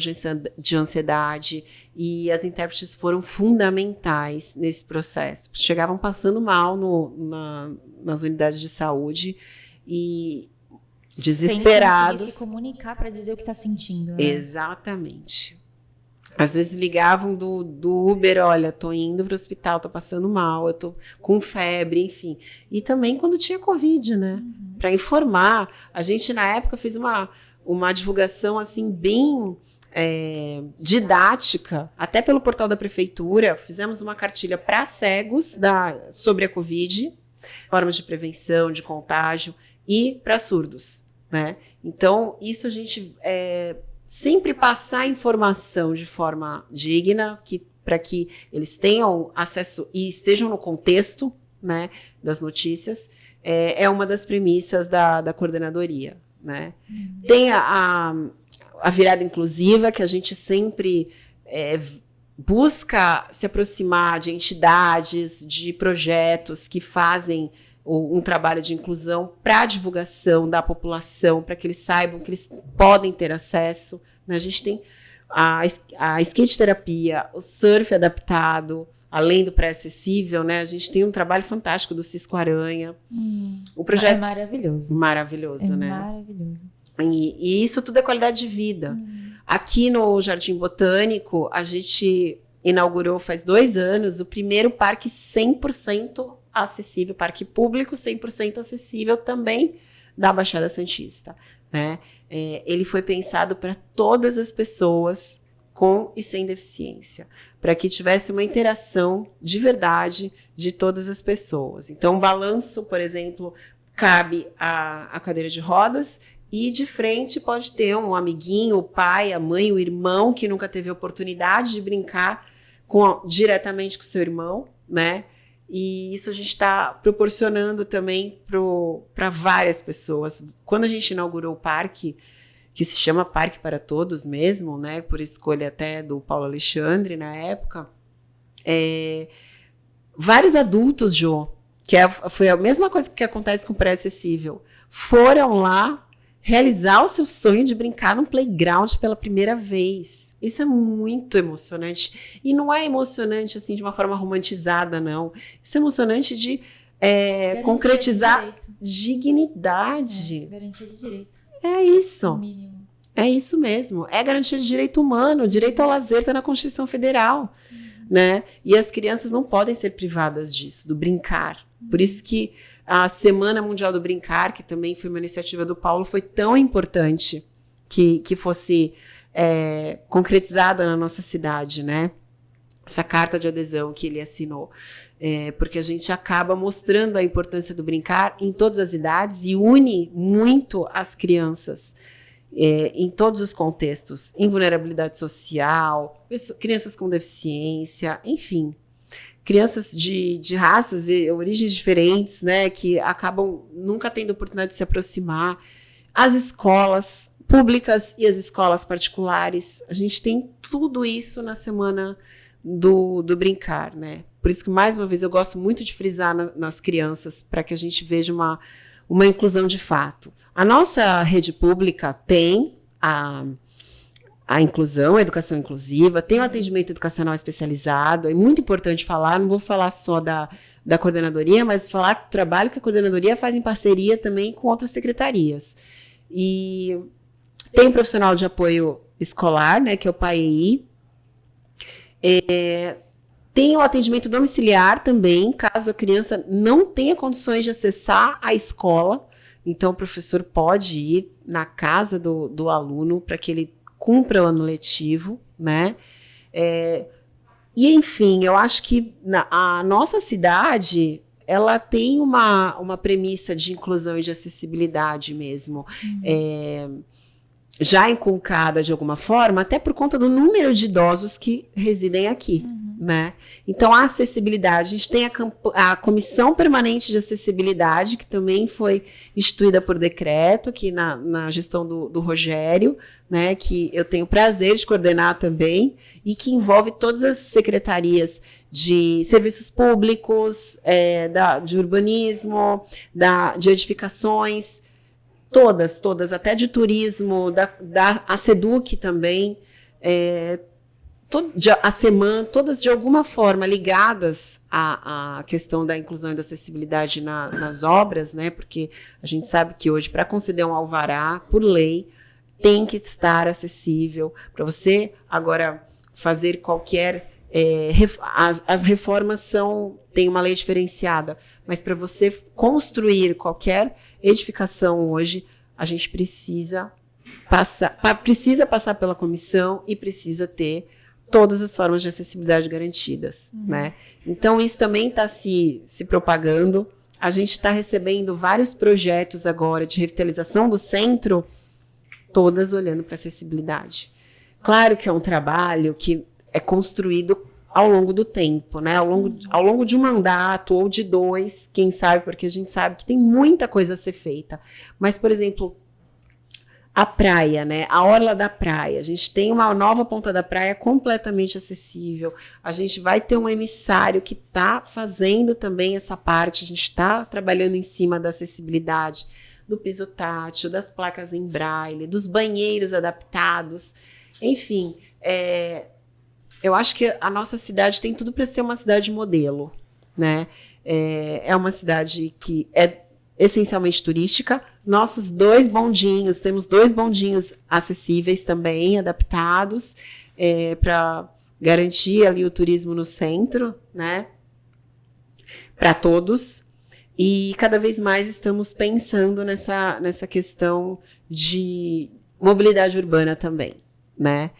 de ansiedade, e as intérpretes foram fundamentais nesse processo. Chegavam passando mal nas unidades de saúde e desesperados. Sem conseguir se comunicar para dizer o que está sentindo, né? Exatamente. Às vezes ligavam do Uber, olha, tô indo pro hospital, tô passando mal, eu tô com febre, enfim. E também quando tinha Covid, né? para informar. A gente, na época, fez uma divulgação assim, bem didática, até pelo portal da prefeitura. Fizemos uma cartilha para cegos sobre a Covid, formas de prevenção, de contágio, e para surdos, né? Então, isso a gente sempre passar informação de forma digna, para que eles tenham acesso e estejam no contexto, né, das notícias, é uma das premissas da coordenadoria, né? Tem a virada inclusiva, que a gente sempre busca se aproximar de entidades, de projetos que fazem um trabalho de inclusão para a divulgação da população, para que eles saibam que eles podem ter acesso, né? A gente tem a skate terapia, o surf adaptado, além do pré-acessível, né? A gente tem um trabalho fantástico do Cisco Aranha. O projeto é maravilhoso. Maravilhoso, né? Maravilhoso. E isso tudo é qualidade de vida. Aqui no Jardim Botânico, a gente inaugurou faz 2 anos o primeiro parque 100% acessível, parque público 100% acessível também da Baixada Santista, né? Ele foi pensado para todas as pessoas com e sem deficiência, para que tivesse uma interação de verdade de todas as pessoas. Então, o balanço, por exemplo, cabe a cadeira de rodas, e de frente pode ter um amiguinho, o pai, a mãe, o irmão, que nunca teve oportunidade de brincar diretamente com o seu irmão, né? E isso a gente está proporcionando também para várias pessoas. Quando a gente inaugurou o parque, que se chama Parque para Todos mesmo, né, por escolha até do Paulo Alexandre na época, vários adultos, Jô, foi a mesma coisa que acontece com o pré-acessível, foram lá realizar o seu sonho de brincar num playground pela primeira vez. Isso é muito emocionante. E não é emocionante assim de uma forma romantizada, não. Isso é emocionante de concretizar dignidade. Garantia de direito. É isso. Mínimo. É isso mesmo. É garantia de direito humano. O direito ao lazer está na Constituição Federal. Né? E as crianças não podem ser privadas disso, do brincar. Por isso que a Semana Mundial do Brincar, que também foi uma iniciativa do Paulo, foi tão importante que fosse concretizada na nossa cidade, né? Essa carta de adesão que ele assinou. Porque a gente acaba mostrando a importância do brincar em todas as idades e une muito as crianças em todos os contextos, em vulnerabilidade social, crianças com deficiência, enfim. Crianças de raças e origens diferentes, né, que acabam nunca tendo oportunidade de se aproximar. As escolas públicas e as escolas particulares. A gente tem tudo isso na Semana do Brincar, né? Por isso que, mais uma vez, eu gosto muito de frisar nas crianças, para que a gente veja uma inclusão de fato. A nossa rede pública tem a inclusão, a educação inclusiva, tem o atendimento educacional especializado. É muito importante falar, não vou falar só da coordenadoria, mas falar do trabalho que a coordenadoria faz em parceria também com outras secretarias. E tem o profissional de apoio escolar, né, que é o PAEI. Tem o atendimento domiciliar também, caso a criança não tenha condições de acessar a escola. Então, o professor pode ir na casa do aluno para que ele cumpra o ano letivo, né? E, enfim, eu acho que a nossa cidade, ela tem uma premissa de inclusão e de acessibilidade mesmo, já inculcada de alguma forma, até por conta do número de idosos que residem aqui, né? Então, a acessibilidade, a gente tem a Comissão Permanente de Acessibilidade, que também foi instituída por decreto, aqui na gestão do Rogério, né, que eu tenho o prazer de coordenar também, e que envolve todas as secretarias de serviços públicos, de urbanismo, de edificações, todas, até de turismo, a SEDUC também, a SEMAN, todas de alguma forma ligadas à questão da inclusão e da acessibilidade nas obras, né? Porque a gente sabe que hoje, para conceder um alvará, por lei, tem que estar acessível. Para você agora fazer qualquer As reformas têm uma lei diferenciada, mas para você construir qualquer edificação hoje, a gente precisa passar pela comissão e precisa ter todas as formas de acessibilidade garantidas, né? Então, isso também está se propagando. A gente está recebendo vários projetos agora de revitalização do centro, todas olhando para acessibilidade. Claro que é um trabalho que é construído ao longo do tempo, né? Ao longo de um mandato ou de 2, quem sabe, porque a gente sabe que tem muita coisa a ser feita. Mas, por exemplo, a praia, né? A orla da praia. A gente tem uma nova ponta da praia completamente acessível. A gente vai ter um emissário que está fazendo também essa parte. A gente está trabalhando em cima da acessibilidade, do piso tátil, das placas em braille, dos banheiros adaptados. Enfim, eu acho que a nossa cidade tem tudo para ser uma cidade modelo, né? É uma cidade que é essencialmente turística. Nossos 2 bondinhos, temos 2 bondinhos acessíveis também, adaptados, para garantir ali o turismo no centro, né? Para todos. E cada vez mais estamos pensando nessa questão de mobilidade urbana também, né?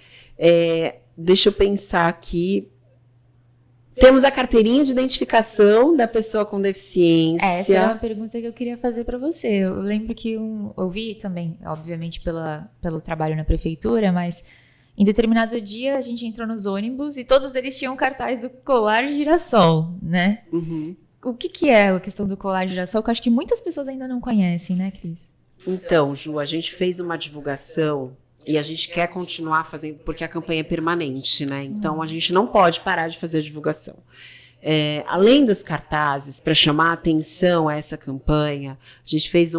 Deixa eu pensar aqui. Temos a carteirinha de identificação da pessoa com deficiência. Essa era uma pergunta que eu queria fazer para você. Eu lembro que eu vi também, obviamente, pelo trabalho na prefeitura, mas em determinado dia a gente entrou nos ônibus e todos eles tinham cartaz do colar girassol, né? Uhum. O que é a questão do colar girassol? Que eu acho que muitas pessoas ainda não conhecem, né, Cris? Então, Ju, a gente fez uma divulgação e a gente quer continuar fazendo, porque a campanha é permanente, né? Então, a gente não pode parar de fazer a divulgação. Além dos cartazes, para chamar a atenção a essa campanha, a gente fez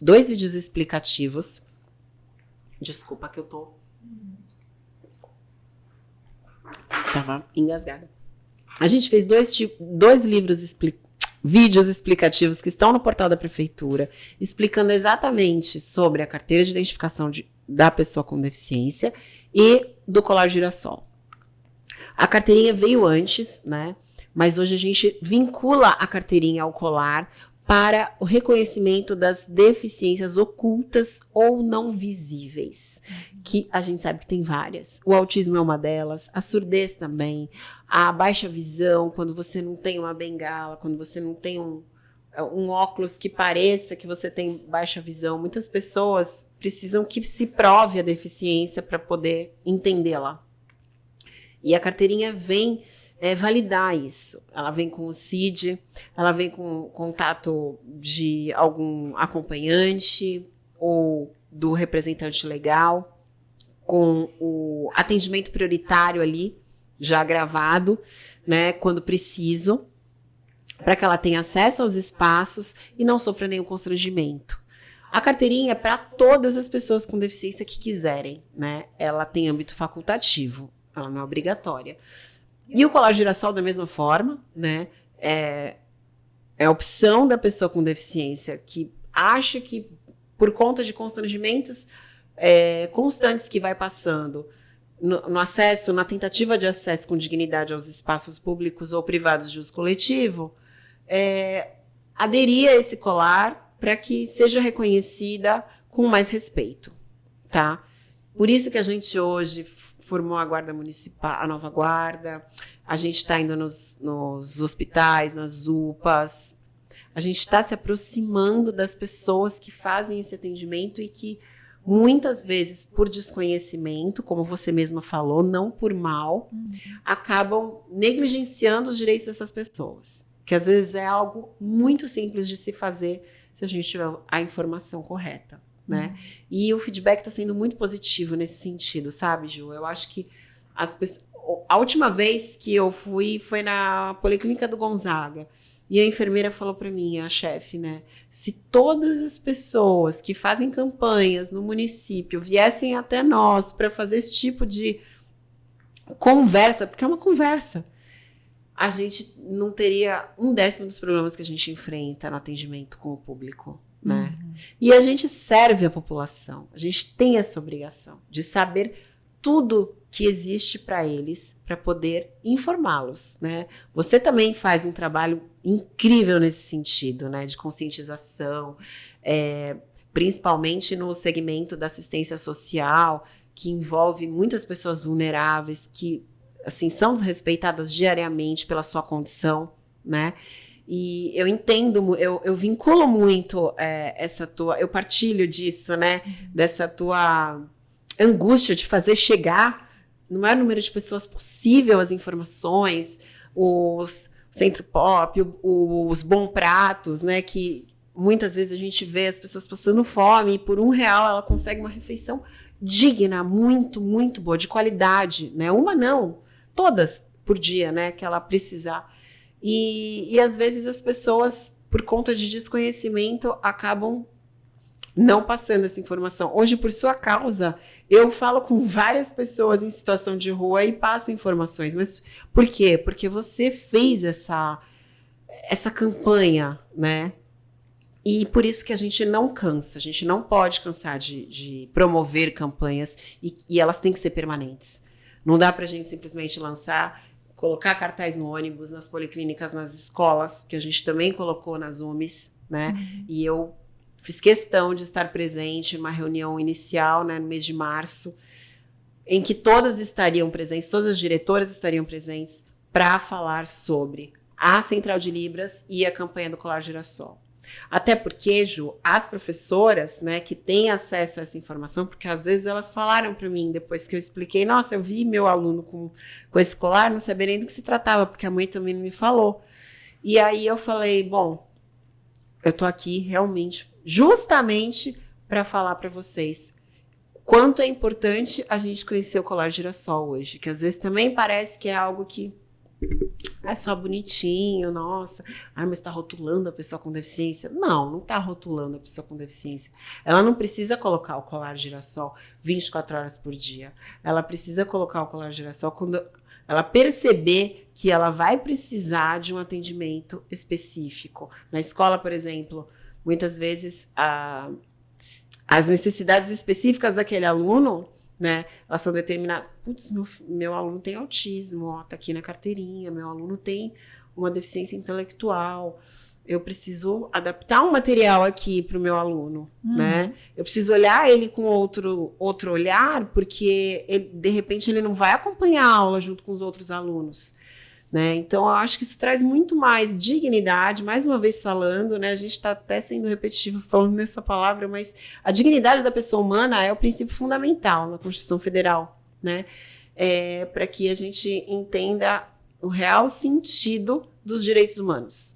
2 vídeos explicativos. Desculpa que eu tava engasgada. A gente fez 2 vídeos explicativos que estão no portal da prefeitura, explicando exatamente sobre a carteira de identificação da pessoa com deficiência e do colar girassol. A carteirinha veio antes, né? Mas hoje a gente vincula a carteirinha ao colar para o reconhecimento das deficiências ocultas ou não visíveis, que a gente sabe que tem várias. O autismo é uma delas, a surdez também, a baixa visão, quando você não tem uma bengala, quando você não tem um óculos que pareça que você tem baixa visão. Muitas pessoas precisam que se prove a deficiência para poder entendê-la. E a carteirinha vem validar isso. Ela vem com o CID, ela vem com contato de algum acompanhante ou do representante legal, com o atendimento prioritário ali, já gravado, né, quando preciso, para que ela tenha acesso aos espaços e não sofra nenhum constrangimento. A carteirinha é para todas as pessoas com deficiência que quiserem, né? Ela tem âmbito facultativo, ela não é obrigatória. E o colar girassol da mesma forma, né? É a opção da pessoa com deficiência que acha que, por conta de constrangimentos constantes que vai passando no acesso, na tentativa de acesso com dignidade aos espaços públicos ou privados de uso coletivo, aderir a esse colar para que seja reconhecida com mais respeito, tá? Por isso que a gente hoje formou a Guarda Municipal, a nova Guarda, a gente está indo nos hospitais, nas UPAs, a gente está se aproximando das pessoas que fazem esse atendimento e que muitas vezes, por desconhecimento, como você mesma falou, não por mal, acabam negligenciando os direitos dessas pessoas. Que às vezes é algo muito simples de se fazer se a gente tiver a informação correta, né? E o feedback está sendo muito positivo nesse sentido, sabe, Ju? Eu acho que a última vez que eu fui foi na Policlínica do Gonzaga. E a enfermeira falou para mim, a chefe, né? Se todas as pessoas que fazem campanhas no município viessem até nós para fazer esse tipo de conversa, porque é uma conversa, a gente não teria 1/10 dos problemas que a gente enfrenta no atendimento com o público, né? E a gente serve a população, a gente tem essa obrigação de saber tudo que existe para eles, para poder informá-los, né? Você também faz um trabalho incrível nesse sentido, né? De conscientização, principalmente no segmento da assistência social, que envolve muitas pessoas vulneráveis, que assim, são desrespeitadas diariamente pela sua condição, né? E eu entendo, eu vinculo muito eu partilho disso, né? Dessa tua angústia de fazer chegar no maior número de pessoas possível as informações, os Centro Pop, os Bom Pratos, né? Que muitas vezes a gente vê as pessoas passando fome e por R$1 ela consegue uma refeição digna, muito, muito boa, de qualidade, né? Uma não, todas por dia, né? Que ela precisar. E às vezes as pessoas, por conta de desconhecimento, acabam não passando essa informação. Hoje, por sua causa, eu falo com várias pessoas em situação de rua e passo informações. Mas por quê? Porque você fez essa campanha, né? E por isso que a gente não cansa, a gente não pode cansar de promover campanhas e elas têm que ser permanentes. Não dá pra gente simplesmente lançar, colocar cartaz no ônibus, nas policlínicas, nas escolas, que a gente também colocou nas UMES, né? E eu fiz questão de estar presente numa reunião inicial, né, no mês de março, em que todas estariam presentes, todas as diretoras estariam presentes para falar sobre a Central de Libras e a campanha do Colar Girassol. Até porque, Ju, as professoras, né, que têm acesso a essa informação, porque às vezes elas falaram para mim, depois que eu expliquei, nossa, eu vi meu aluno com esse colar, não sabia nem do que se tratava, porque a mãe também não me falou. E aí eu falei, bom, eu tô aqui realmente, justamente para falar para vocês quanto é importante a gente conhecer o Colar Girassol hoje, que às vezes também parece que é algo que é só bonitinho, nossa, mas está rotulando a pessoa com deficiência. Não está rotulando a pessoa com deficiência. Ela não precisa colocar o Colar Girassol 24 horas por dia. Ela precisa colocar o Colar Girassol quando ela perceber que ela vai precisar de um atendimento específico. Na escola, por exemplo, muitas vezes as necessidades específicas daquele aluno, né, elas são determinadas. Putz, meu aluno tem autismo, ó, tá aqui na carteirinha, meu aluno tem uma deficiência intelectual, eu preciso adaptar um material aqui para o meu aluno, né? Eu preciso olhar ele com outro olhar, porque de repente ele não vai acompanhar a aula junto com os outros alunos, né? Então, eu acho que isso traz muito mais dignidade, mais uma vez falando, né? A gente está até sendo repetitivo falando nessa palavra, mas a dignidade da pessoa humana é o princípio fundamental na Constituição Federal, né? Para que a gente entenda o real sentido dos direitos humanos.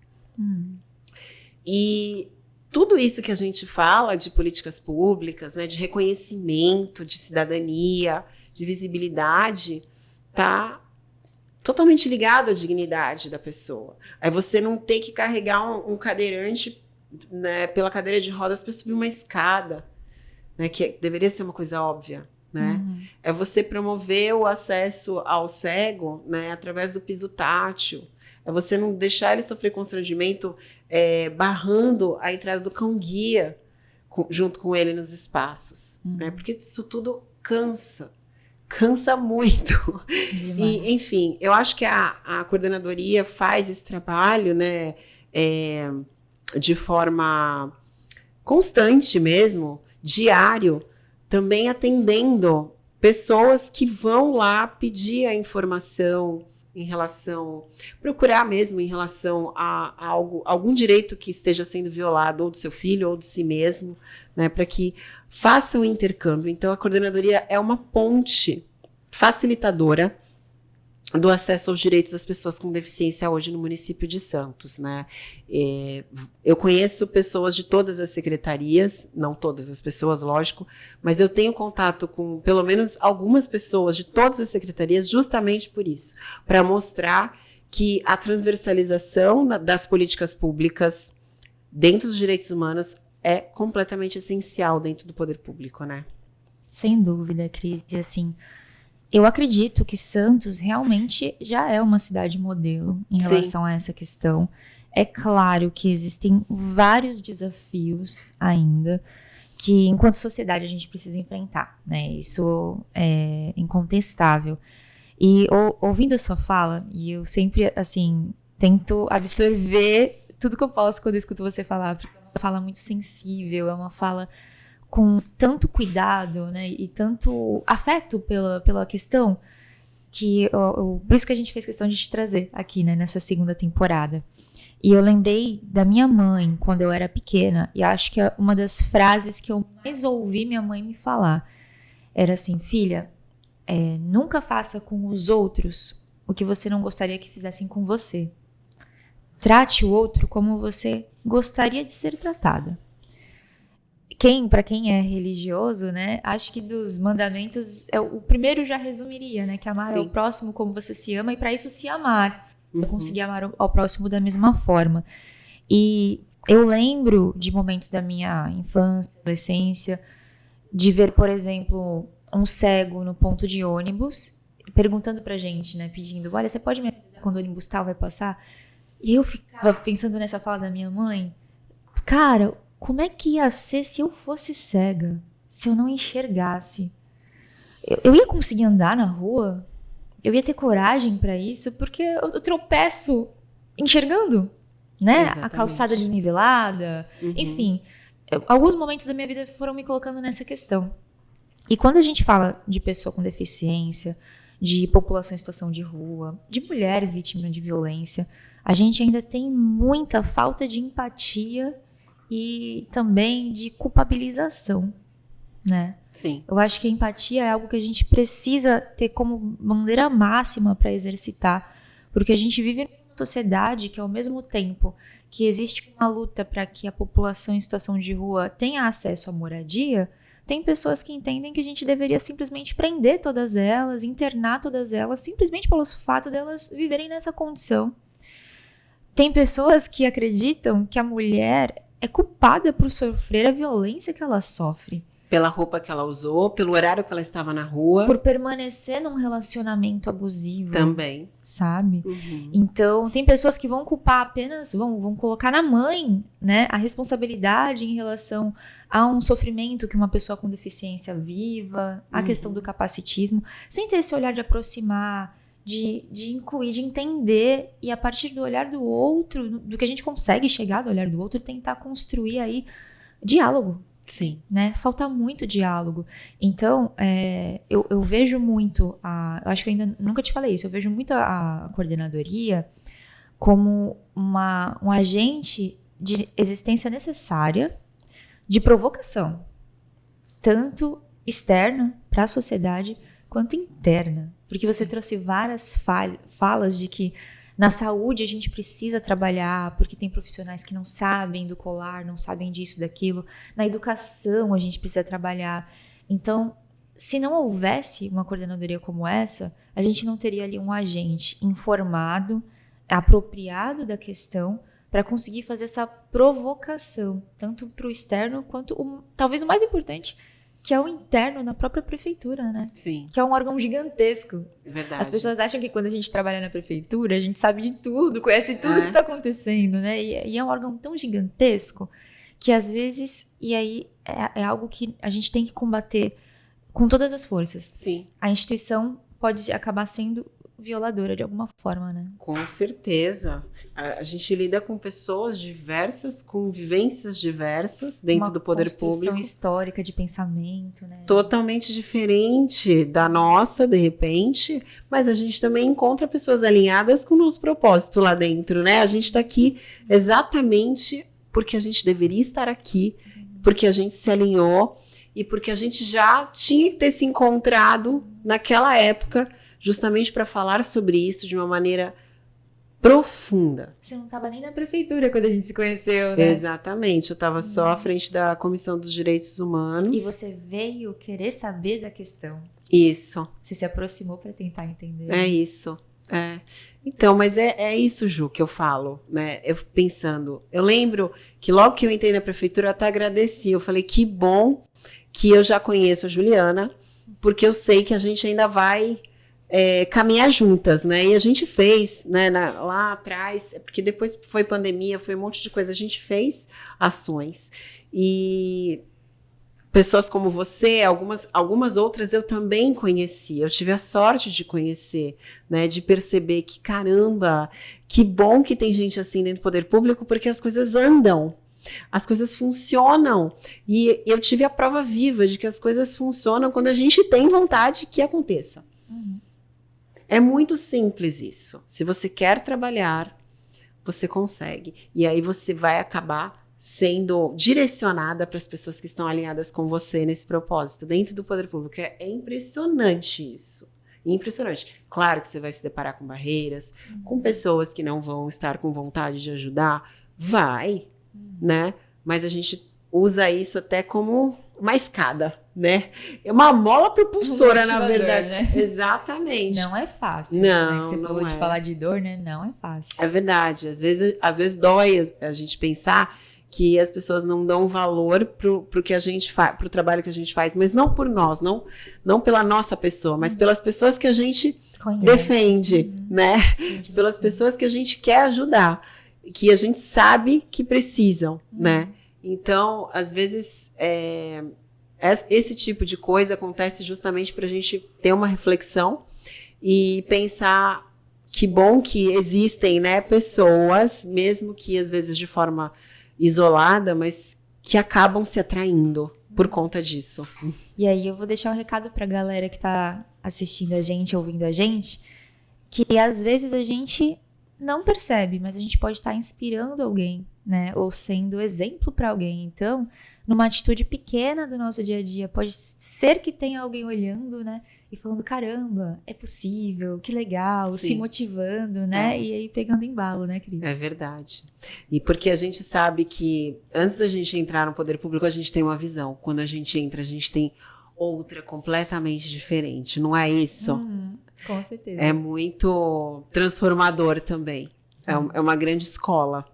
E tudo isso que a gente fala de políticas públicas, né, de reconhecimento, de cidadania, de visibilidade, tá totalmente ligado à dignidade da pessoa. Aí você não ter que carregar um cadeirante, né, pela cadeira de rodas para subir uma escada, né, que deveria ser uma coisa óbvia, né? É você promover o acesso ao cego, né, através do piso tátil. É você não deixar ele sofrer constrangimento barrando a entrada do cão-guia junto com ele nos espaços, né? Porque isso tudo cansa muito. E, enfim, eu acho que a coordenadoria faz esse trabalho, né, de forma constante mesmo, diário, também atendendo pessoas que vão lá pedir a informação em relação, procurar mesmo em relação a algum direito que esteja sendo violado, ou do seu filho, ou de si mesmo, né, para que façam o intercâmbio. Então, a coordenadoria é uma ponte facilitadora do acesso aos direitos das pessoas com deficiência hoje no município de Santos, né? Eu conheço pessoas de todas as secretarias, não todas as pessoas, lógico, mas eu tenho contato com pelo menos algumas pessoas de todas as secretarias justamente por isso, para mostrar que a transversalização das políticas públicas dentro dos direitos humanos é completamente essencial dentro do poder público, né? Sem dúvida, Cris, e assim, eu acredito que Santos realmente já é uma cidade modelo em relação a essa questão. É claro que existem vários desafios ainda, que enquanto sociedade a gente precisa enfrentar, né? Isso é incontestável. E ouvindo a sua fala, e eu sempre, assim, tento absorver tudo que eu posso quando eu escuto você falar, porque é uma fala muito sensível, é uma fala com tanto cuidado, né, e tanto afeto pela questão, que por isso que a gente fez questão de te trazer aqui, né, nessa segunda temporada. E eu lembrei da minha mãe quando eu era pequena, e acho que uma das frases que eu mais ouvi minha mãe me falar era assim: filha, nunca faça com os outros o que você não gostaria que fizessem com você. Trate o outro como você gostaria de ser tratada. Para quem é religioso, né, acho que dos mandamentos, o primeiro já resumiria, né, que amar ao próximo como você se ama, e para isso se amar, para conseguir amar ao próximo da mesma forma. E eu lembro de momentos da minha infância, adolescência, de ver, por exemplo, um cego no ponto de ônibus, perguntando pra gente, né, pedindo: olha, você pode me avisar quando o ônibus tal vai passar? E eu ficava pensando nessa fala da minha mãe, cara, como é que ia ser se eu fosse cega? Se eu não enxergasse? Eu ia conseguir andar na rua? Eu ia ter coragem pra isso? Porque eu tropeço enxergando, né? Exatamente. A calçada desnivelada, enfim. Alguns momentos da minha vida foram me colocando nessa questão. E quando a gente fala de pessoa com deficiência, de população em situação de rua, de mulher vítima de violência, a gente ainda tem muita falta de empatia e também de culpabilização, né? Sim. Eu acho que a empatia é algo que a gente precisa ter como bandeira máxima para exercitar, porque a gente vive numa sociedade que, ao mesmo tempo que existe uma luta para que a população em situação de rua tenha acesso à moradia, tem pessoas que entendem que a gente deveria simplesmente prender todas elas, internar todas elas, simplesmente pelo fato delas viverem nessa condição. Tem pessoas que acreditam que a mulher é culpada por sofrer a violência que ela sofre. Pela roupa que ela usou, pelo horário que ela estava na rua. Por permanecer num relacionamento abusivo. Também. Sabe? Então, tem pessoas que vão culpar apenas, vão colocar na mãe, né, a responsabilidade em relação a um sofrimento que uma pessoa com deficiência viva, a questão do capacitismo, sem ter esse olhar de aproximar, de incluir, de entender, e a partir do olhar do outro, do que a gente consegue chegar do olhar do outro, tentar construir aí diálogo. Sim. Né? Falta muito diálogo. Então, eu vejo muito, eu acho que eu ainda nunca te falei isso, eu vejo muito a coordenadoria como um agente de existência necessária de provocação, tanto externa para a sociedade, quanto interna. Porque você trouxe várias falas de que na saúde a gente precisa trabalhar, porque tem profissionais que não sabem do colar, não sabem disso, daquilo. Na educação a gente precisa trabalhar. Então, se não houvesse uma coordenadoria como essa, a gente não teria ali um agente informado, apropriado da questão, para conseguir fazer essa provocação, tanto para o externo, quanto, talvez o mais importante, que é o interno na própria prefeitura, né? Sim. Que é um órgão gigantesco. Verdade. As pessoas acham que quando a gente trabalha na prefeitura, a gente sabe de tudo, conhece tudo que está acontecendo, né? E é um órgão tão gigantesco que às vezes, e aí é algo que a gente tem que combater com todas as forças. Sim. A instituição pode acabar sendo violadora de alguma forma, né? Com certeza. A gente lida com pessoas diversas, com vivências diversas dentro do poder público. Uma construção histórica de pensamento, né? Totalmente diferente da nossa, de repente, mas a gente também encontra pessoas alinhadas com o nosso propósito lá dentro, né? A gente está aqui exatamente porque a gente deveria estar aqui, porque a gente se alinhou e porque a gente já tinha que ter se encontrado naquela época, justamente para falar sobre isso de uma maneira profunda. Você não estava nem na prefeitura quando a gente se conheceu, né? Exatamente, eu estava só à frente da Comissão dos Direitos Humanos. E você veio querer saber da questão. Isso. Você se aproximou para tentar entender. É isso. Então, mas é isso, Ju, que eu falo, né? Eu pensando, eu lembro que logo que eu entrei na prefeitura, eu até agradeci. Eu falei, que bom que eu já conheço a Juliana, porque eu sei que a gente ainda vai caminhar juntas, né? E a gente fez, né, lá atrás, porque depois foi pandemia, foi um monte de coisa, a gente fez ações. E pessoas como você, algumas outras eu também conheci. Eu tive a sorte de conhecer, né? De perceber que, caramba, que bom que tem gente assim dentro do poder público, porque as coisas andam, as coisas funcionam. E eu tive a prova viva de que as coisas funcionam quando a gente tem vontade que aconteça. É muito simples isso. Se você quer trabalhar, você consegue. E aí você vai acabar sendo direcionada para as pessoas que estão alinhadas com você nesse propósito, dentro do poder público. É impressionante isso. Impressionante. Claro que você vai se deparar com barreiras, com pessoas que não vão estar com vontade de ajudar. Vai, né? Mas a gente usa isso até como uma escada, né? É uma mola propulsora, na verdade. Né? Exatamente. Não é fácil. Não, né? Você não falou é. de falar de dor, né? Não é fácil. É verdade. Às vezes dói a gente pensar que as pessoas não dão valor pro que a gente faz, pro trabalho que a gente faz, mas não por nós, não pela nossa pessoa, mas pelas pessoas que a gente defende, né? Pelas pessoas que a gente quer ajudar, que a gente sabe que precisam, né? Então, às vezes, esse tipo de coisa acontece justamente para a gente ter uma reflexão e pensar que bom que existem, né, pessoas, mesmo que às vezes de forma isolada, mas que acabam se atraindo por conta disso. E aí eu vou deixar um recado pra galera que tá assistindo a gente, ouvindo a gente, que às vezes a gente não percebe, mas a gente pode estar inspirando alguém, né? Ou sendo exemplo para alguém. Então, numa atitude pequena do nosso dia a dia, pode ser que tenha alguém olhando, né? E falando, caramba, é possível, que legal, Sim. se motivando, né? E aí pegando embalo, né, Cris? É verdade. E porque a gente sabe que antes da gente entrar no poder público, a gente tem uma visão. Quando a gente entra, a gente tem outra completamente diferente. Não é isso? Com certeza. É muito transformador também. É uma grande escola.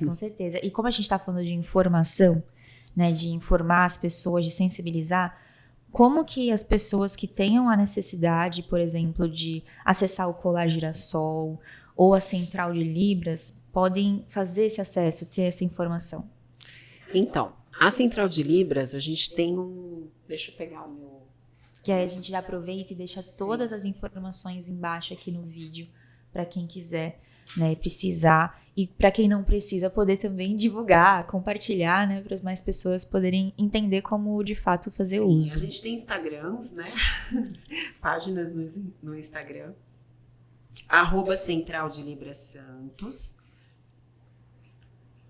Com certeza. E como a gente está falando de informação, né, de informar as pessoas, de sensibilizar, como que as pessoas que tenham a necessidade, por exemplo, de acessar o Colar Girassol ou a Central de Libras, podem fazer esse acesso, ter essa informação? Então, a Central de Libras, a gente tem um... Deixa eu pegar o meu... Que aí a gente já aproveita e deixa Sim. todas as informações embaixo aqui no vídeo, para quem quiser, né, precisar. E para quem não precisa, poder também divulgar, compartilhar, né, para as mais pessoas poderem entender como de fato fazer Sim, uso. a gente tem Instagrams, né? Páginas no Instagram. @Central de Libras Santos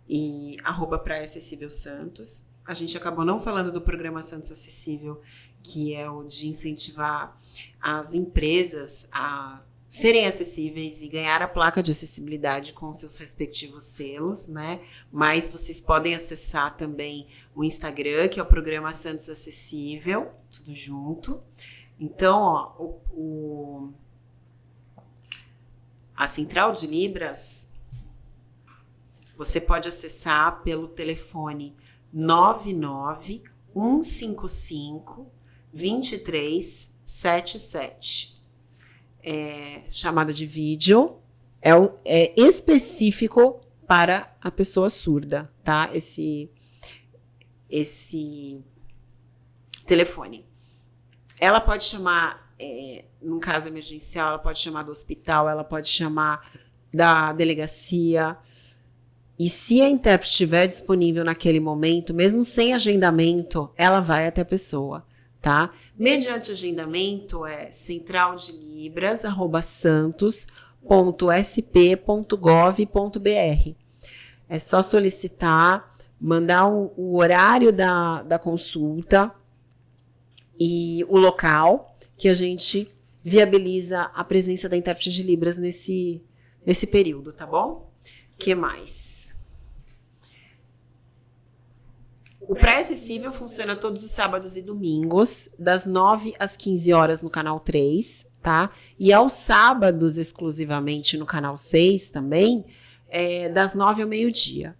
e @Praia Acessível Santos. A gente acabou não falando do programa Santos Acessível, que é o de incentivar as empresas a serem acessíveis e ganhar a placa de acessibilidade com seus respectivos selos, né? Mas vocês podem acessar também o Instagram, que é o programa Santos Acessível, tudo junto. Então, ó, a Central de Libras, você pode acessar pelo telefone 99155-2377. Chamada de vídeo, é específico para a pessoa surda, tá? Esse telefone. Ela pode chamar, num caso emergencial, ela pode chamar do hospital, ela pode chamar da delegacia. E se a intérprete estiver disponível naquele momento, mesmo sem agendamento, ela vai até a pessoa, tá? Mediante agendamento, é centraldelibras@santos.sp.gov.br. É só solicitar, mandar o horário da consulta e o local, que a gente viabiliza a presença da intérprete de Libras nesse período, tá bom? O que mais? O Praia Acessível funciona todos os sábados e domingos, das 9 às 15 horas no canal 3, tá? E aos sábados, exclusivamente no canal 6 também, das 9 ao meio-dia.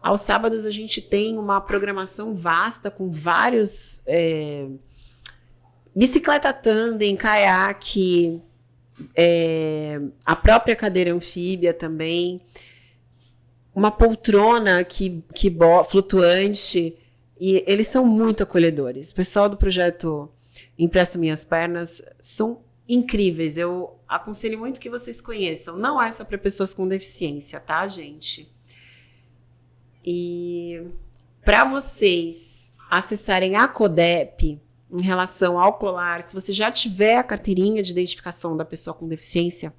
Aos sábados a gente tem uma programação vasta com vários... bicicleta tandem, caiaque, a própria cadeira anfíbia também, uma poltrona flutuante E eles são muito acolhedores. O pessoal do projeto Empresto Minhas Pernas são incríveis. Eu aconselho muito que vocês conheçam. Não é só para pessoas com deficiência, tá, gente? E para vocês acessarem a CODEP em relação ao colar, se você já tiver a carteirinha de identificação da pessoa com deficiência,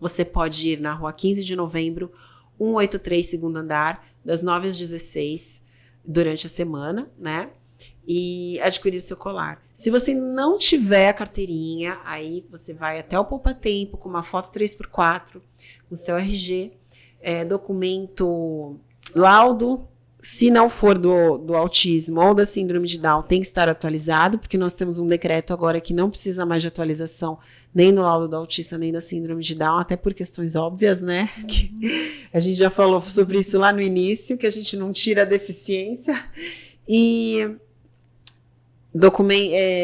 você pode ir na rua 15 de novembro, 183, segundo andar, das 9 às 16, durante a semana, né? E adquirir o seu colar. Se você não tiver a carteirinha, aí você vai até o Poupa Tempo com uma foto 3x4, com seu RG, documento, laudo, se não for do autismo ou da síndrome de Down, tem que estar atualizado, porque nós temos um decreto agora que não precisa mais de atualização, nem no laudo do autista, nem da síndrome de Down, até por questões óbvias, né? Que a gente já falou sobre isso lá no início, que a gente não tira a deficiência. E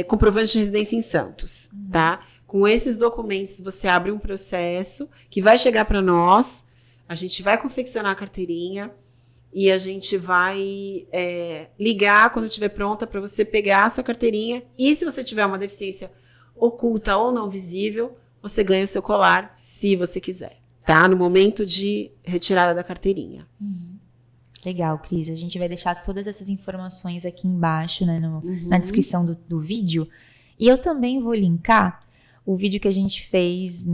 comprovante de residência em Santos, tá? Com esses documentos, você abre um processo que vai chegar para nós, a gente vai confeccionar a carteirinha e a gente vai ligar quando estiver pronta para você pegar a sua carteirinha. E se você tiver uma deficiência oculta ou não visível, você ganha o seu colar, se você quiser, tá? No momento de retirada da carteirinha. Legal, Cris. A gente vai deixar todas essas informações aqui embaixo, né, na descrição do vídeo. E eu também vou linkar o vídeo que a gente fez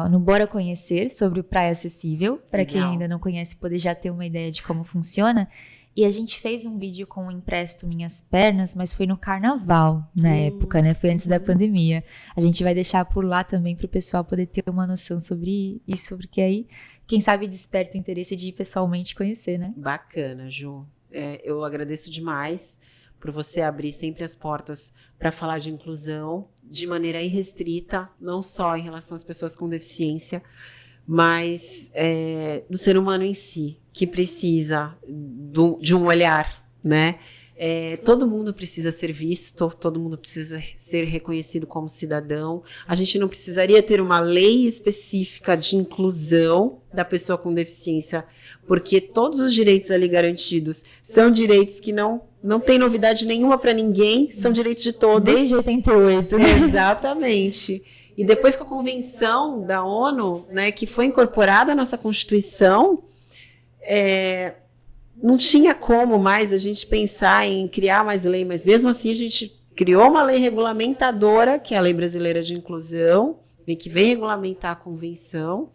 no Bora Conhecer sobre o Praia Acessível, para quem ainda não conhece poder já ter uma ideia de como funciona. E a gente fez um vídeo com o Empresto Minhas Pernas, mas foi no carnaval, na época, né? Foi antes da pandemia. A gente vai deixar por lá também para o pessoal poder ter uma noção sobre isso, porque aí, quem sabe, desperta o interesse de ir pessoalmente conhecer, né? Bacana, Ju. Eu agradeço demais por você abrir sempre as portas para falar de inclusão de maneira irrestrita, não só em relação às pessoas com deficiência, mas do ser humano em si, que precisa de um olhar, né? Todo mundo precisa ser visto, todo mundo precisa ser reconhecido como cidadão. A gente não precisaria ter uma lei específica de inclusão da pessoa com deficiência, porque todos os direitos ali garantidos são direitos que não tem novidade nenhuma para ninguém, são direitos de todos. Desde 88, né? Exatamente. E depois com a Convenção da ONU, né, que foi incorporada à nossa Constituição, não tinha como mais a gente pensar em criar mais lei, mas mesmo assim a gente criou uma lei regulamentadora, que é a Lei Brasileira de Inclusão, que vem regulamentar a Convenção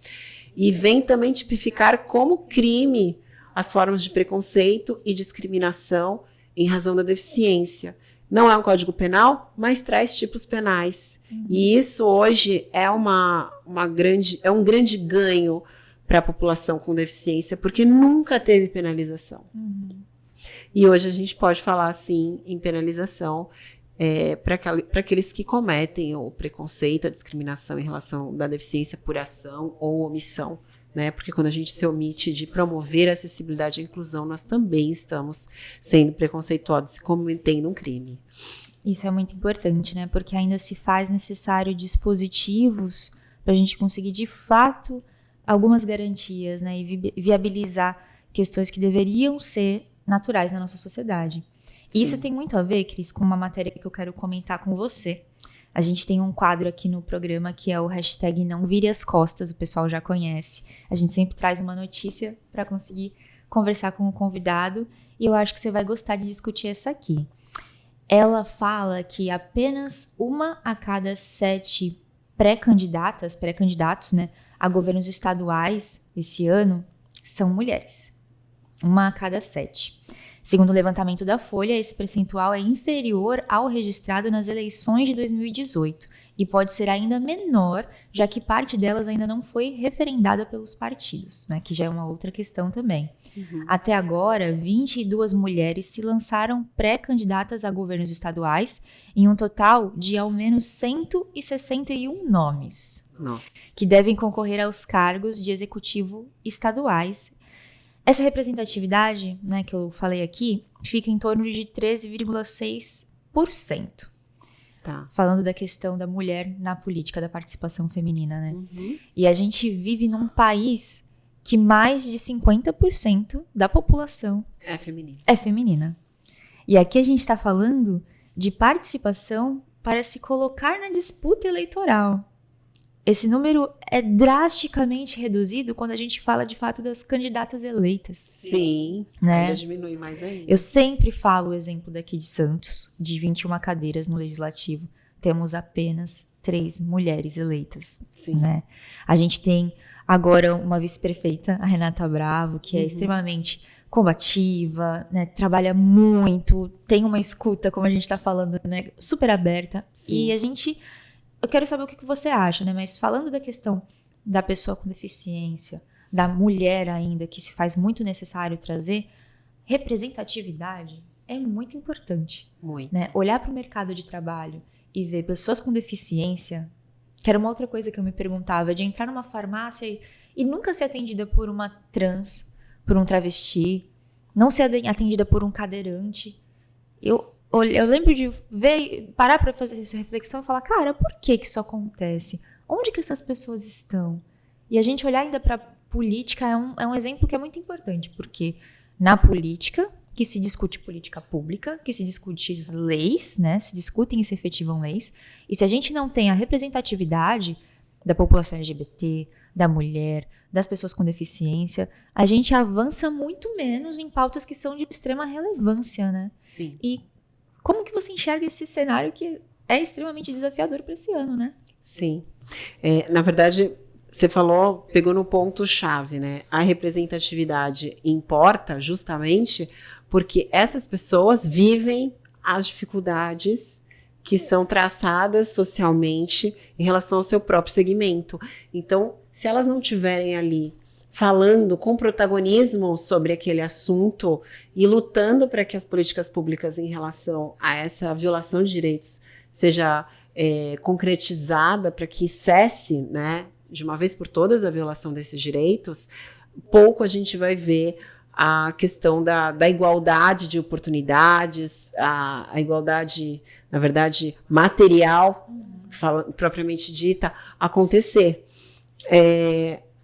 e vem também tipificar como crime as formas de preconceito e discriminação em razão da deficiência. Não é um código penal, mas traz tipos penais. E isso hoje é um grande ganho para a população com deficiência, porque nunca teve penalização. E hoje a gente pode falar, sim, em penalização para aqueles que cometem o preconceito, a discriminação em relação da deficiência por ação ou omissão, né? Porque quando a gente se omite de promover a acessibilidade e a inclusão, nós também estamos sendo preconceituosos e cometendo um crime. Isso é muito importante, né? Porque ainda se faz necessário dispositivos para a gente conseguir, de fato, algumas garantias, né? E viabilizar questões que deveriam ser naturais na nossa sociedade. E isso tem muito a ver, Cris, com uma matéria que eu quero comentar com você. A gente tem um quadro aqui no programa que é o hashtag Não Vire as Costas, o pessoal já conhece. A gente sempre traz uma notícia para conseguir conversar com o convidado e eu acho que você vai gostar de discutir essa aqui. Ela fala que apenas 1 a cada 7 pré-candidatos, né, a governos estaduais esse ano são mulheres. 1 a cada 7. Segundo o levantamento da Folha, esse percentual é inferior ao registrado nas eleições de 2018 e pode ser ainda menor, já que parte delas ainda não foi referendada pelos partidos, né, que já é uma outra questão também. Até agora, 22 mulheres se lançaram pré-candidatas a governos estaduais, em um total de ao menos 161 nomes. Nossa. Que devem concorrer aos cargos de executivo estaduais. Essa representatividade, né, que eu falei aqui, fica em torno de 13,6%. Tá. Falando da questão da mulher na política, da participação feminina, né? E a gente vive num país que mais de 50% da população é feminina. É feminina. E aqui a gente está falando de participação para se colocar na disputa eleitoral. Esse número é drasticamente reduzido quando a gente fala, de fato, das candidatas eleitas. Sim, né? Ainda diminui mais ainda. Eu sempre falo o exemplo daqui de Santos, de 21 cadeiras no Legislativo, temos apenas 3 mulheres eleitas. Sim. Né? A gente tem agora uma vice-prefeita, a Renata Bravo, que é extremamente combativa, né? Trabalha muito, tem uma escuta, como a gente está falando, né? Super aberta. Sim. E eu quero saber o que você acha, né? Mas falando da questão da pessoa com deficiência, da mulher ainda, que se faz muito necessário trazer, representatividade é muito importante. Muito. Né? Olhar para o mercado de trabalho e ver pessoas com deficiência, que era uma outra coisa que eu me perguntava, de entrar numa farmácia e nunca ser atendida por uma trans, por um travesti, não ser atendida por um cadeirante. Eu lembro de parar para fazer essa reflexão e falar, cara, por que isso acontece? Onde que essas pessoas estão? E a gente olhar ainda para a política é um exemplo que é muito importante, porque na política, que se discute política pública, que se discute leis, né? Se discutem e se efetivam leis, e se a gente não tem a representatividade da população LGBT, da mulher, das pessoas com deficiência, a gente avança muito menos em pautas que são de extrema relevância, né? Sim. E como que você enxerga esse cenário que é extremamente desafiador para esse ano, né? Sim. Na verdade, você pegou no ponto-chave, né? A representatividade importa justamente porque essas pessoas vivem as dificuldades que são traçadas socialmente em relação ao seu próprio segmento. Então, se elas não estiverem ali falando com protagonismo sobre aquele assunto e lutando para que as políticas públicas em relação a essa violação de direitos seja concretizada, para que cesse, né, de uma vez por todas a violação desses direitos, pouco a gente vai ver a questão da igualdade de oportunidades, a igualdade, na verdade, material, propriamente dita, acontecer.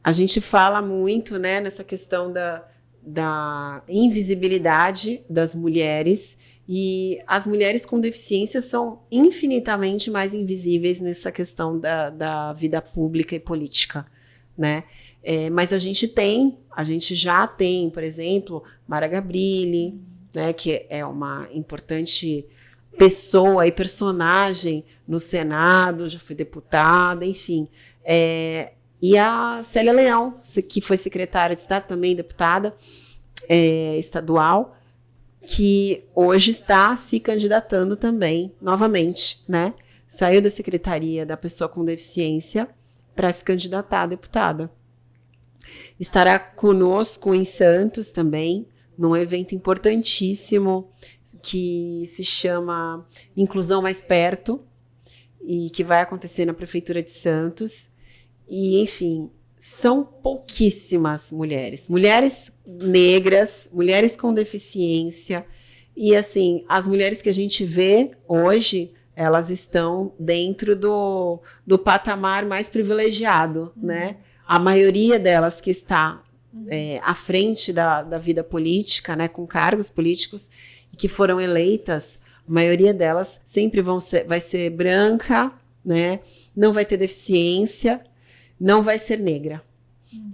A gente fala muito, né, nessa questão da invisibilidade das mulheres, e as mulheres com deficiência são infinitamente mais invisíveis nessa questão da vida pública e política, né? Mas a gente já tem, por exemplo, Mara Gabrilli, né, que é uma importante pessoa e personagem no Senado, já foi deputada, enfim. E a Célia Leão, que foi secretária de Estado, também deputada estadual, que hoje está se candidatando também, novamente, né? Saiu da Secretaria da Pessoa com Deficiência para se candidatar a deputada. Estará conosco em Santos também, num evento importantíssimo que se chama Inclusão Mais Perto, e que vai acontecer na Prefeitura de Santos. E, enfim, são pouquíssimas mulheres negras, mulheres com deficiência, e assim, as mulheres que a gente vê hoje, elas estão dentro do patamar mais privilegiado, né? A maioria delas que está à frente da vida política, né, com cargos políticos, e que foram eleitas, a maioria delas sempre vai ser branca, né? Não vai ter deficiência, não vai ser negra.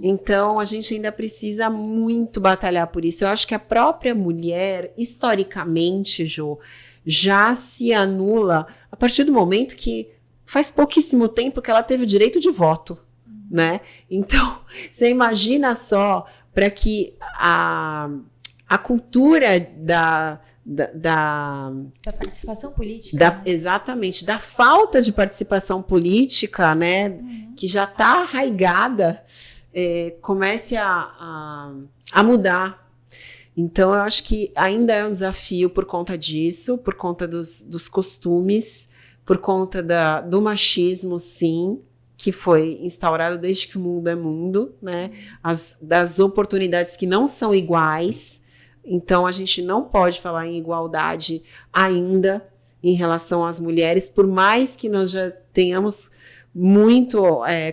Então, a gente ainda precisa muito batalhar por isso. Eu acho que a própria mulher, historicamente, Jo, já se anula a partir do momento que faz pouquíssimo tempo que ela teve o direito de voto, né? Então, você imagina só, para que a cultura da participação política. Exatamente, da falta de participação política, né, que já está arraigada, comece a mudar. Então, eu acho que ainda é um desafio por conta disso, por conta dos costumes, por conta do machismo, sim, que foi instaurado desde que o mundo é mundo, né, das oportunidades que não são iguais. Então, a gente não pode falar em igualdade ainda em relação às mulheres, por mais que nós já tenhamos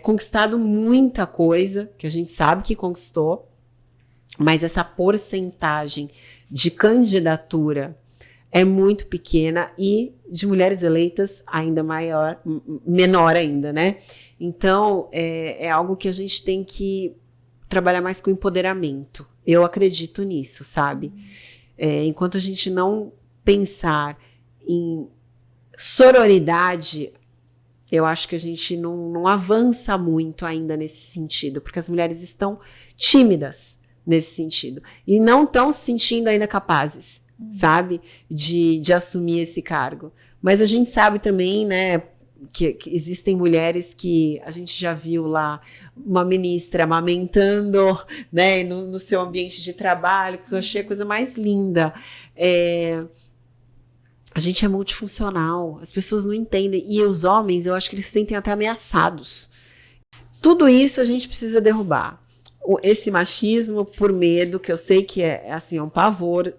conquistado muita coisa, que a gente sabe que conquistou, mas essa porcentagem de candidatura é muito pequena e de mulheres eleitas ainda menor ainda, né? Então, é algo que a gente tem que trabalhar mais com empoderamento. Eu acredito nisso, sabe? Enquanto a gente não pensar em sororidade, eu acho que a gente não avança muito ainda nesse sentido, porque as mulheres estão tímidas nesse sentido e não estão se sentindo ainda capazes, sabe? De assumir esse cargo. Mas a gente sabe também, né, que existem mulheres que a gente já viu lá, uma ministra amamentando, né, no seu ambiente de trabalho, que eu achei a coisa mais linda. A gente é multifuncional, as pessoas não entendem, e os homens, eu acho que eles se sentem até ameaçados. Tudo isso a gente precisa derrubar. Esse machismo por medo, que eu sei que é um pavor,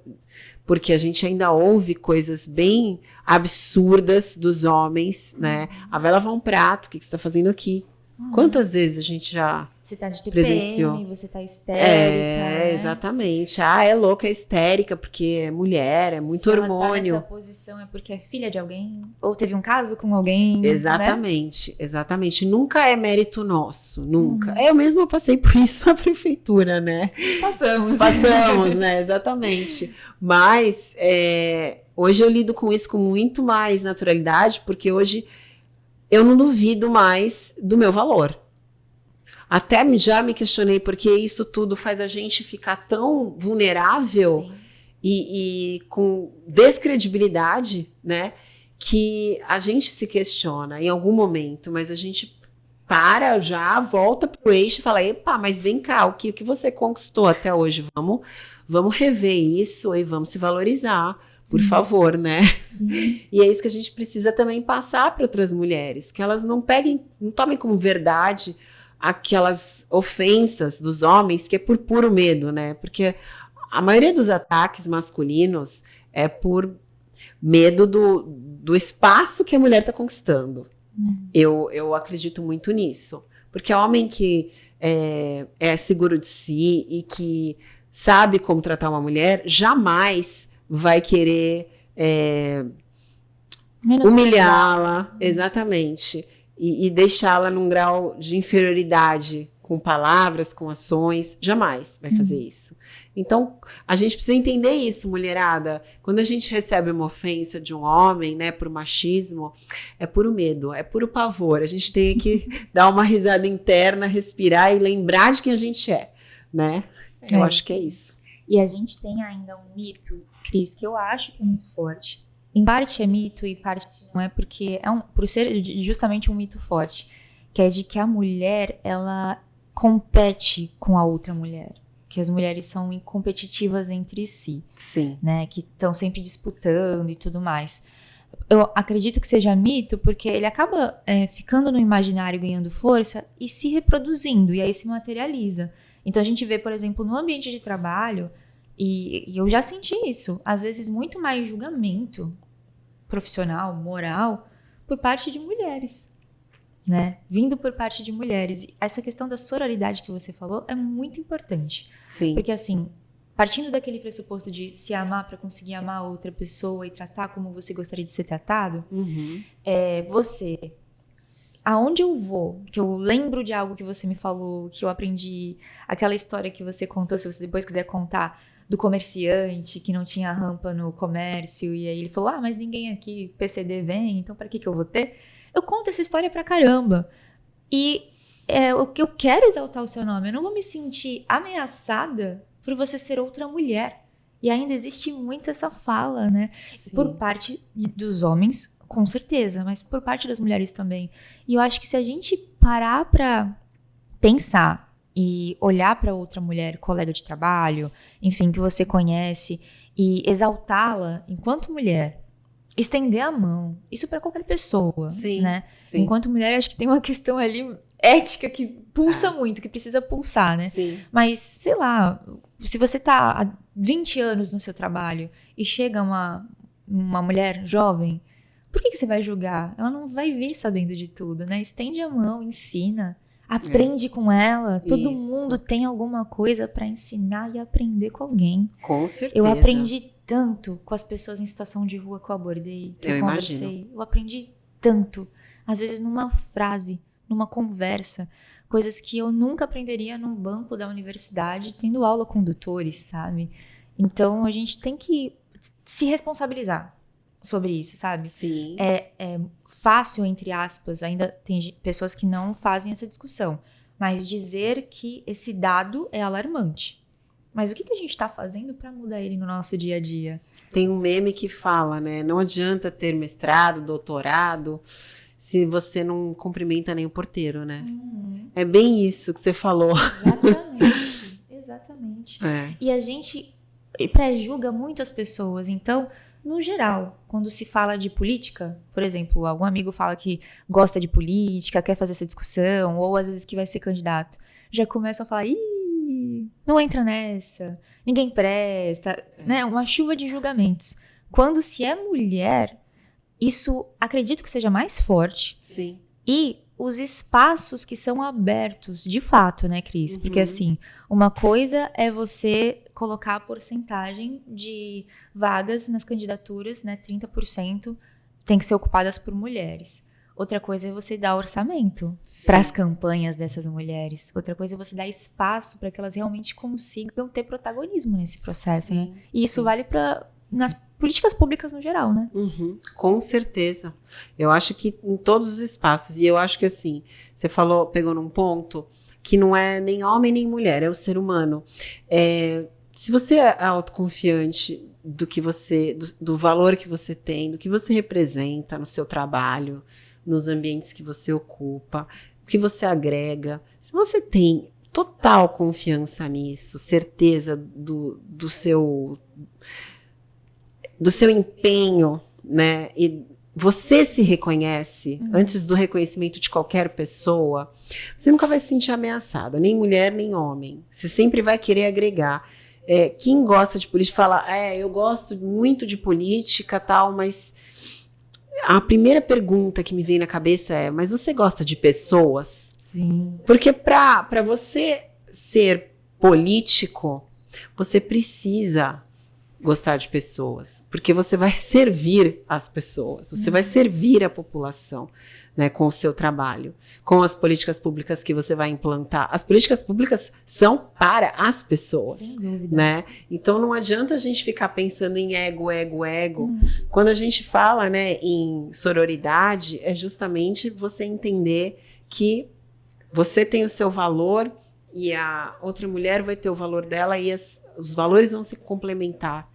porque a gente ainda ouve coisas bem absurdas dos homens, né? A vai lavar um prato, o que você está fazendo aqui? Quantas vezes a gente já você tá de presenciou? TPM, você tá histérica. Né? Exatamente. É louca, é histérica, porque é mulher, é muito hormônio. Se ela tá nessa posição é porque é filha de alguém, ou teve um caso com alguém. Exatamente, né? Exatamente. Nunca é mérito nosso, nunca. Eu mesma passei por isso na prefeitura, né? Passamos, né? Exatamente. Mas hoje eu lido com isso com muito mais naturalidade, porque hoje eu não duvido mais do meu valor. Até já me questionei porque isso tudo faz a gente ficar tão vulnerável e com descredibilidade, né? Que a gente se questiona em algum momento, mas a gente volta pro eixo e fala, epa, mas vem cá, o que você conquistou até hoje? Vamos rever isso e vamos se valorizar. Por favor, né? Sim. E é isso que a gente precisa também passar para outras mulheres, que elas não tomem como verdade aquelas ofensas dos homens, que é por puro medo, né? Porque a maioria dos ataques masculinos é por medo do espaço que a mulher está conquistando. Eu acredito muito nisso. Porque o homem que é seguro de si e que sabe como tratar uma mulher, jamais vai querer humilhá-la, exatamente, e deixá-la num grau de inferioridade com palavras, com ações, jamais vai fazer isso. Então, a gente precisa entender isso, mulherada. Quando a gente recebe uma ofensa de um homem, né, por machismo, é puro medo, é puro pavor. A gente tem que dar uma risada interna, respirar e lembrar de quem a gente é, né? Eu acho que é isso. E a gente tem ainda um mito, Cris, que eu acho que é muito forte. Em parte é mito e parte não é, porque por ser justamente um mito forte, que é de que a mulher, ela compete com a outra mulher. Que as mulheres são competitivas entre si. Sim. Né? Que estão sempre disputando e tudo mais. Eu acredito que seja mito, porque ele acaba ficando no imaginário, ganhando força e se reproduzindo, e aí se materializa. Então a gente vê, por exemplo, no ambiente de trabalho, e eu já senti isso, às vezes muito mais julgamento profissional, moral, por parte de mulheres, né? Vindo por parte de mulheres. E essa questão da sororidade que você falou é muito importante. Sim. Porque assim, partindo daquele pressuposto de se amar para conseguir amar outra pessoa e tratar como você gostaria de ser tratado, você... Aonde eu vou, que eu lembro de algo que você me falou, que eu aprendi, aquela história que você contou, se você depois quiser contar, do comerciante que não tinha rampa no comércio, e aí ele falou, mas ninguém aqui, PCD vem, então para que eu vou ter? Eu conto essa história pra caramba. E o que eu quero exaltar o seu nome, eu não vou me sentir ameaçada por você ser outra mulher. E ainda existe muito essa fala, né? Sim. Por parte dos homens, com certeza, mas por parte das mulheres também. E eu acho que se a gente parar pra pensar e olhar pra outra mulher, colega de trabalho, enfim, que você conhece, e exaltá-la enquanto mulher, estender a mão, isso pra qualquer pessoa, Sim, né? sim. Enquanto mulher, acho que tem uma questão ali ética que pulsa muito, que precisa pulsar, né? Sim. Mas, sei lá, se você tá há 20 anos no seu trabalho e chega uma mulher jovem, por que você vai julgar? Ela não vai vir sabendo de tudo, né? Estende a mão, ensina, Aprende com ela. Todo Isso. mundo tem alguma coisa para ensinar e aprender com alguém. Com certeza. Eu aprendi tanto com as pessoas em situação de rua que eu abordei, que eu conversei. Imagino. Eu aprendi tanto. Às vezes numa frase, numa conversa. Coisas que eu nunca aprenderia num banco da universidade, tendo aula com doutores, sabe? Então, a gente tem que se responsabilizar sobre isso, sabe? Sim. É fácil, entre aspas, ainda tem pessoas que não fazem essa discussão, mas dizer que esse dado é alarmante. Mas o que a gente está fazendo para mudar ele no nosso dia a dia? Tem um meme que fala, né? Não adianta ter mestrado, doutorado, se você não cumprimenta nem o porteiro, né? É bem isso que você falou. Exatamente. É. E a gente pré-julga muito as pessoas. Então, no geral, quando se fala de política, por exemplo, algum amigo fala que gosta de política, quer fazer essa discussão, ou às vezes que vai ser candidato, já começam a falar, não entra nessa, ninguém presta, né? Uma chuva de julgamentos. Quando se é mulher, isso acredito que seja mais forte. Sim. E os espaços que são abertos, de fato, né, Cris? Porque, assim, uma coisa é você colocar a porcentagem de vagas nas candidaturas, né, 30% tem que ser ocupadas por mulheres. Outra coisa é você dar orçamento para as campanhas dessas mulheres. Outra coisa é você dar espaço para que elas realmente consigam ter protagonismo nesse processo, né? E isso vale para nas políticas públicas no geral, né? Com certeza. Eu acho que em todos os espaços. E eu acho que assim, você falou, pegou num ponto que não é nem homem nem mulher, é o ser humano. Se você é autoconfiante do que você, do valor que você tem, do que você representa no seu trabalho, nos ambientes que você ocupa, o que você agrega, se você tem total confiança nisso, certeza do seu empenho, né? E você se reconhece antes do reconhecimento de qualquer pessoa, você nunca vai se sentir ameaçada, nem mulher, nem homem. Você sempre vai querer agregar. Quem gosta de política fala, eu gosto muito de política, tal, mas a primeira pergunta que me vem na cabeça é, mas você gosta de pessoas? Sim. Porque para você ser político, você precisa gostar de pessoas, porque você vai servir as pessoas, você vai servir a população, né, com o seu trabalho, com as políticas públicas que você vai implantar. As políticas públicas são para as pessoas, sem dúvida, né? Então não adianta a gente ficar pensando em ego. Quando a gente fala, né, em sororidade, é justamente você entender que você tem o seu valor e a outra mulher vai ter o valor dela e os valores vão se complementar.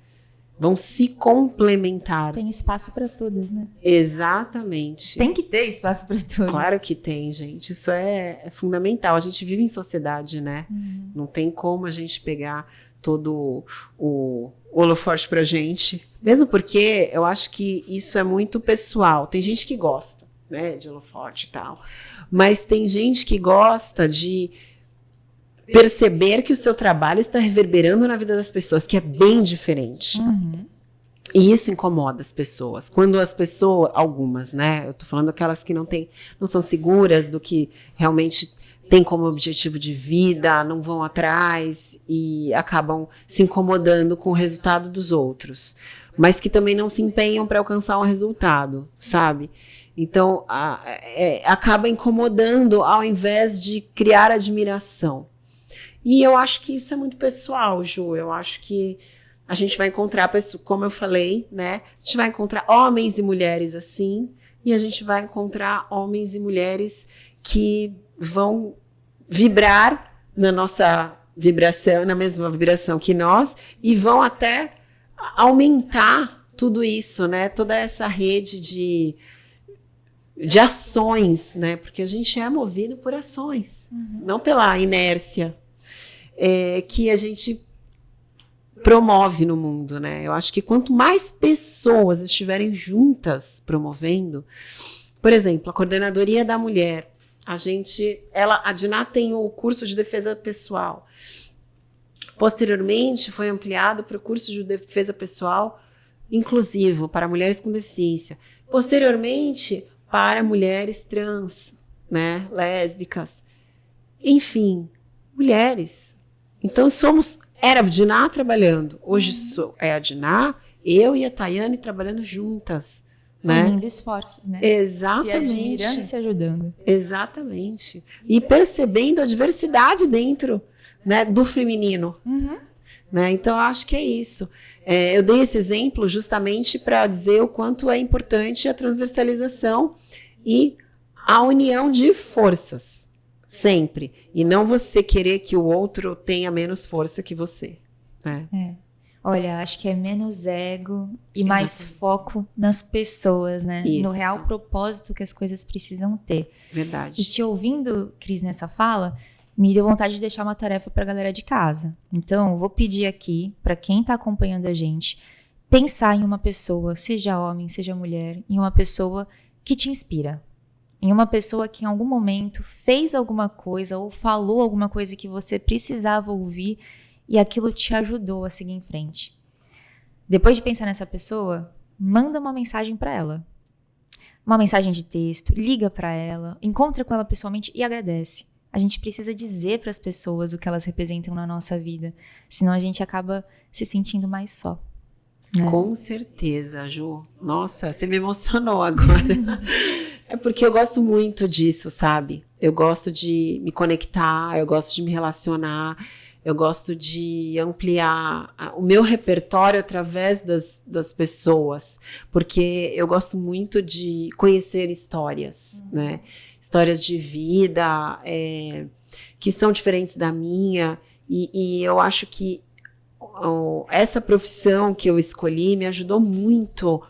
Tem espaço para todas, né? Exatamente. Tem que ter espaço para todas. Claro que tem, gente. Isso é fundamental. A gente vive em sociedade, né? Não tem como a gente pegar todo o holofote pra gente. Mesmo porque eu acho que isso é muito pessoal. Tem gente que gosta, né, de holofote e tal. Mas tem gente que gosta de perceber que o seu trabalho está reverberando na vida das pessoas, que é bem diferente. E isso incomoda as pessoas. Quando as pessoas, algumas, né? Eu tô falando aquelas que não são seguras do que realmente tem como objetivo de vida, não vão atrás e acabam se incomodando com o resultado dos outros. Mas que também não se empenham para alcançar um resultado, sabe? Então, acaba incomodando ao invés de criar admiração. E eu acho que isso é muito pessoal, Ju. Eu acho que a gente vai encontrar pessoas, como eu falei, né? A gente vai encontrar homens e mulheres assim, e a gente vai encontrar homens e mulheres que vão vibrar na nossa vibração, na mesma vibração que nós, e vão até aumentar tudo isso, né? Toda essa rede de ações, né? Porque a gente é movido por ações, não pela inércia. Que a gente promove no mundo, né? Eu acho que quanto mais pessoas estiverem juntas promovendo, por exemplo, a Coordenadoria da Mulher, a Diná tem o curso de defesa pessoal. Posteriormente, foi ampliado para o curso de defesa pessoal inclusivo para mulheres com deficiência. Posteriormente, para mulheres trans, né, lésbicas. enfim, mulheres. Então era a Diná trabalhando, hoje é a Diná, eu e a Tayane trabalhando juntas, né? Unindo esforços, né? Exatamente. Se admirando e se ajudando. Exatamente. E percebendo a diversidade dentro, né, do feminino. Né? Então, eu acho que é isso. Eu dei esse exemplo justamente para dizer o quanto é importante a transversalização e a união de forças, sempre. E não você querer que o outro tenha menos força que você. Né? Olha, acho que é menos ego e mais foco nas pessoas, né? Isso. No real propósito que as coisas precisam ter. Verdade. E te ouvindo, Cris, nessa fala, me deu vontade de deixar uma tarefa para a galera de casa. Então, eu vou pedir aqui, para quem está acompanhando a gente, pensar em uma pessoa, seja homem, seja mulher, em uma pessoa que te inspira. Em uma pessoa que em algum momento fez alguma coisa ou falou alguma coisa que você precisava ouvir e aquilo te ajudou a seguir em frente. Depois de pensar nessa pessoa, manda uma mensagem para ela. Uma mensagem de texto, liga para ela, encontra com ela pessoalmente e agradece. A gente precisa dizer para as pessoas o que elas representam na nossa vida, senão a gente acaba se sentindo mais só. Né? Com certeza, Ju. Nossa, você me emocionou agora. É porque eu gosto muito disso, sabe? Eu gosto de me conectar, eu gosto de me relacionar, eu gosto de ampliar o meu repertório através das pessoas, porque eu gosto muito de conhecer histórias, né? Histórias de vida que são diferentes da minha, e eu acho que essa profissão que eu escolhi me ajudou muito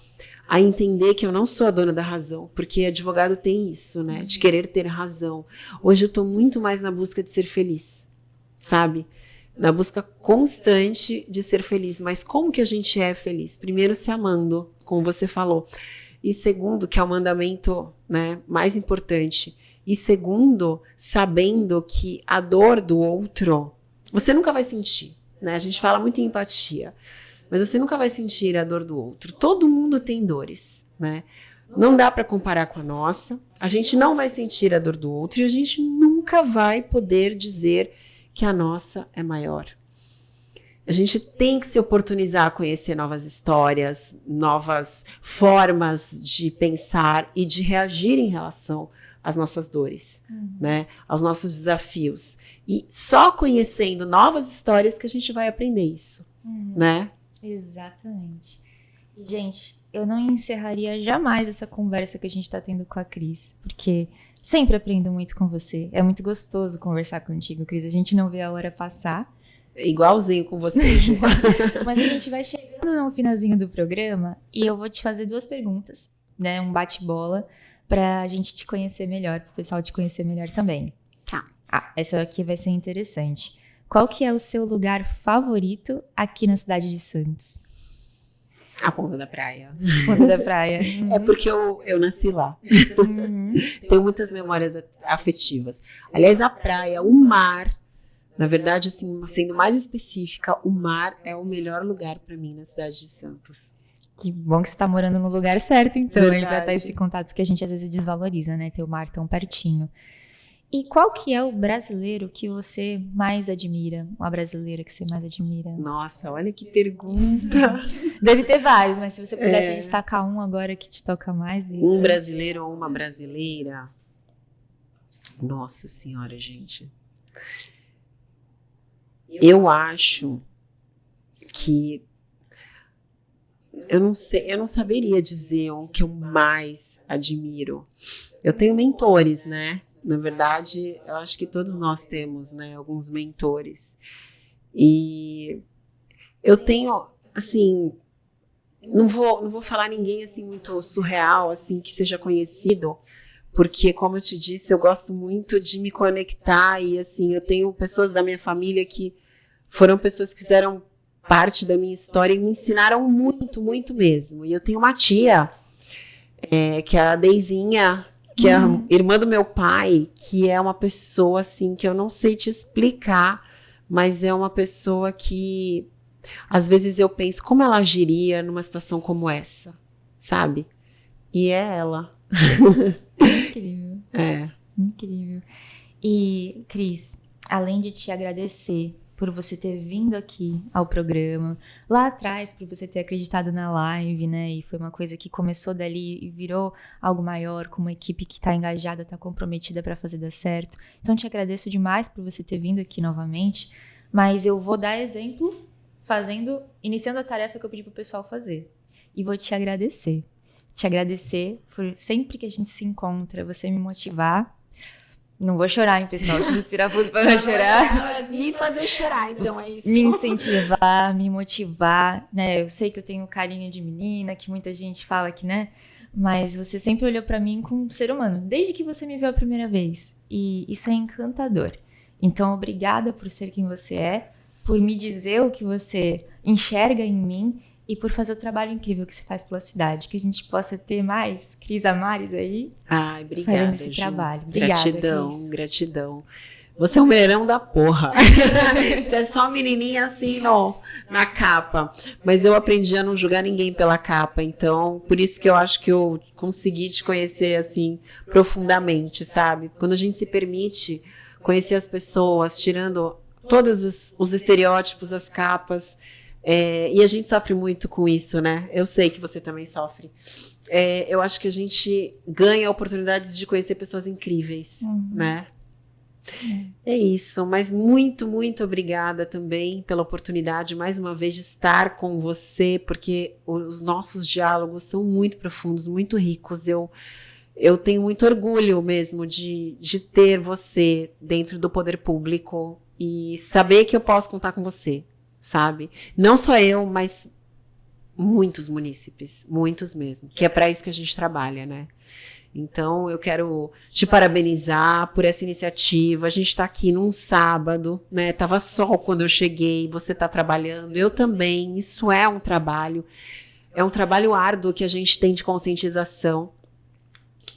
a entender que eu não sou a dona da razão, porque advogado tem isso, né? De querer ter razão. Hoje eu tô muito mais na busca de ser feliz, sabe? Na busca constante de ser feliz. Mas como que a gente é feliz? Primeiro, se amando, como você falou. E segundo, que é o mandamento, né, mais importante. E segundo, sabendo que a dor do outro, você nunca vai sentir, né? A gente fala muito em empatia, mas você nunca vai sentir a dor do outro. Todo mundo tem dores, né? Não dá para comparar com a nossa. A gente não vai sentir a dor do outro e a gente nunca vai poder dizer que a nossa é maior. A gente tem que se oportunizar a conhecer novas histórias, novas formas de pensar e de reagir em relação às nossas dores, né? Aos nossos desafios. E só conhecendo novas histórias que a gente vai aprender isso, né? Exatamente. E, gente, eu não encerraria jamais essa conversa que a gente está tendo com a Cris, porque sempre aprendo muito com você. É muito gostoso conversar contigo, Cris. A gente não vê a hora passar. Igualzinho com você, Ju. Mas a gente vai chegando no finalzinho do programa e eu vou te fazer 2 perguntas, né? Um bate-bola pra gente te conhecer melhor, pro pessoal te conhecer melhor também. Tá. Essa aqui vai ser interessante. Qual que é o seu lugar favorito aqui na cidade de Santos? A Ponta da Praia. Ponta da Praia. É porque eu nasci lá. Tenho muitas memórias afetivas. Aliás, a praia, o mar, na verdade, assim, sendo mais específica, o mar é o melhor lugar para mim na cidade de Santos. Que bom que você tá morando no lugar certo, então, Verdade. hein, pra ter esse contato que a gente às vezes desvaloriza, né? Ter o mar tão pertinho. E qual que é o brasileiro que você mais admira? Uma brasileira que você mais admira? Nossa, olha que pergunta. Deve ter vários, mas se você pudesse destacar um agora que te toca mais. Um brasileiro ou uma brasileira? Nossa Senhora, gente. Eu acho que eu não saberia dizer o que eu mais admiro. Eu tenho mentores, né? Na verdade, eu acho que todos nós temos, né, alguns mentores. E eu tenho, assim, não vou falar ninguém assim muito surreal, assim, que seja conhecido, porque, como eu te disse, eu gosto muito de me conectar e, assim, eu tenho pessoas da minha família que foram pessoas que fizeram parte da minha história e me ensinaram muito, muito mesmo. E eu tenho uma tia, que é a Deizinha, que é a irmã do meu pai, que é uma pessoa, assim, que eu não sei te explicar, mas é uma pessoa que, às vezes eu penso, como ela agiria numa situação como essa, sabe? E é ela. Incrível. É. Incrível. E, Cris, além de te agradecer por você ter vindo aqui ao programa, lá atrás por você ter acreditado na live, né? E foi uma coisa que começou dali e virou algo maior, com uma equipe que tá engajada, tá comprometida para fazer dar certo. Então, te agradeço demais por você ter vindo aqui novamente, mas eu vou dar exemplo iniciando a tarefa que eu pedi pro pessoal fazer. E vou te agradecer. Te agradecer por sempre que a gente se encontra, você me motivar. Não vou chorar, hein, pessoal? Deixa eu respirar fundo pra não chorar. Mas me fazer chorar, então é isso. Me incentivar, me motivar, né? Eu sei que eu tenho carinho de menina, que muita gente fala que, né? Mas você sempre olhou pra mim como um ser humano, desde que você me viu a primeira vez. E isso é encantador. Então, obrigada por ser quem você é, por me dizer o que você enxerga em mim e por fazer o trabalho incrível que você faz pela cidade. Que a gente possa ter mais Cris Amares aí. Ai, obrigada, fazendo esse trabalho. Obrigada, gratidão, gratidão. Você é um mulherão da porra. Você é só menininha assim na capa. Mas eu aprendi a não julgar ninguém pela capa. Então, por isso que eu acho que eu consegui te conhecer assim profundamente, sabe? Quando a gente se permite conhecer as pessoas, tirando todos os estereótipos, as capas. E a gente sofre muito com isso, né? Eu sei que você também sofre. Eu acho que a gente ganha oportunidades de conhecer pessoas incríveis, né? É isso, mas muito, muito obrigada também pela oportunidade, mais uma vez, de estar com você, porque os nossos diálogos são muito profundos, muito ricos. Eu tenho muito orgulho mesmo de ter você dentro do poder público e saber que eu posso contar com você, sabe? Não só eu, mas muitos munícipes, muitos mesmo, que é para isso que a gente trabalha, né? Então, eu quero te parabenizar por essa iniciativa. A gente está aqui num sábado, né? Tava sol quando eu cheguei, você está trabalhando, eu também. Isso é um trabalho árduo que a gente tem de conscientização.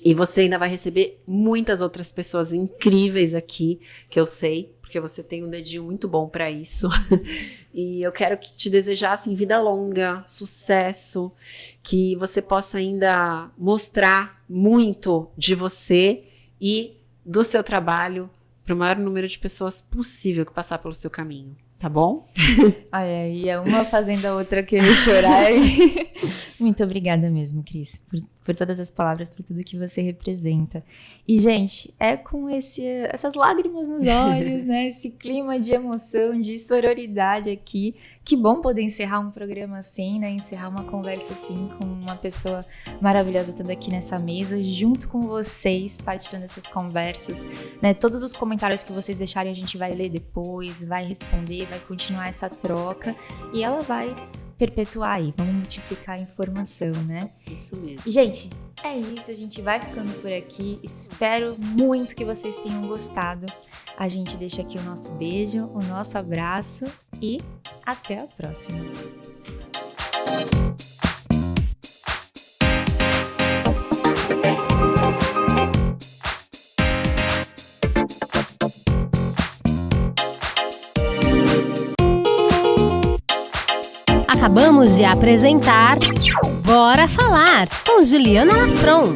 E você ainda vai receber muitas outras pessoas incríveis aqui, que eu sei, porque você tem um dedinho muito bom para isso. E eu quero te desejar assim, vida longa, sucesso, que você possa ainda mostrar muito de você e do seu trabalho para o maior número de pessoas possível que passar pelo seu caminho. Tá bom? E é uma fazendo a outra querer chorar. Muito obrigada mesmo, Cris, por todas as palavras, por tudo que você representa. E, gente, é com essas lágrimas nos olhos, né? Esse clima de emoção, de sororidade aqui. Que bom poder encerrar um programa assim, né? Encerrar uma conversa assim com uma pessoa maravilhosa toda aqui nessa mesa, junto com vocês, partilhando essas conversas, né? Todos os comentários que vocês deixarem a gente vai ler depois, vai responder, vai continuar essa troca e ela vai perpetuar aí, vamos multiplicar a informação, né? Isso mesmo. E, gente, é isso, a gente vai ficando por aqui. Espero muito que vocês tenham gostado. A gente deixa aqui o nosso beijo, o nosso abraço e até a próxima. Acabamos de apresentar Bora Falar com Juliana Lafron.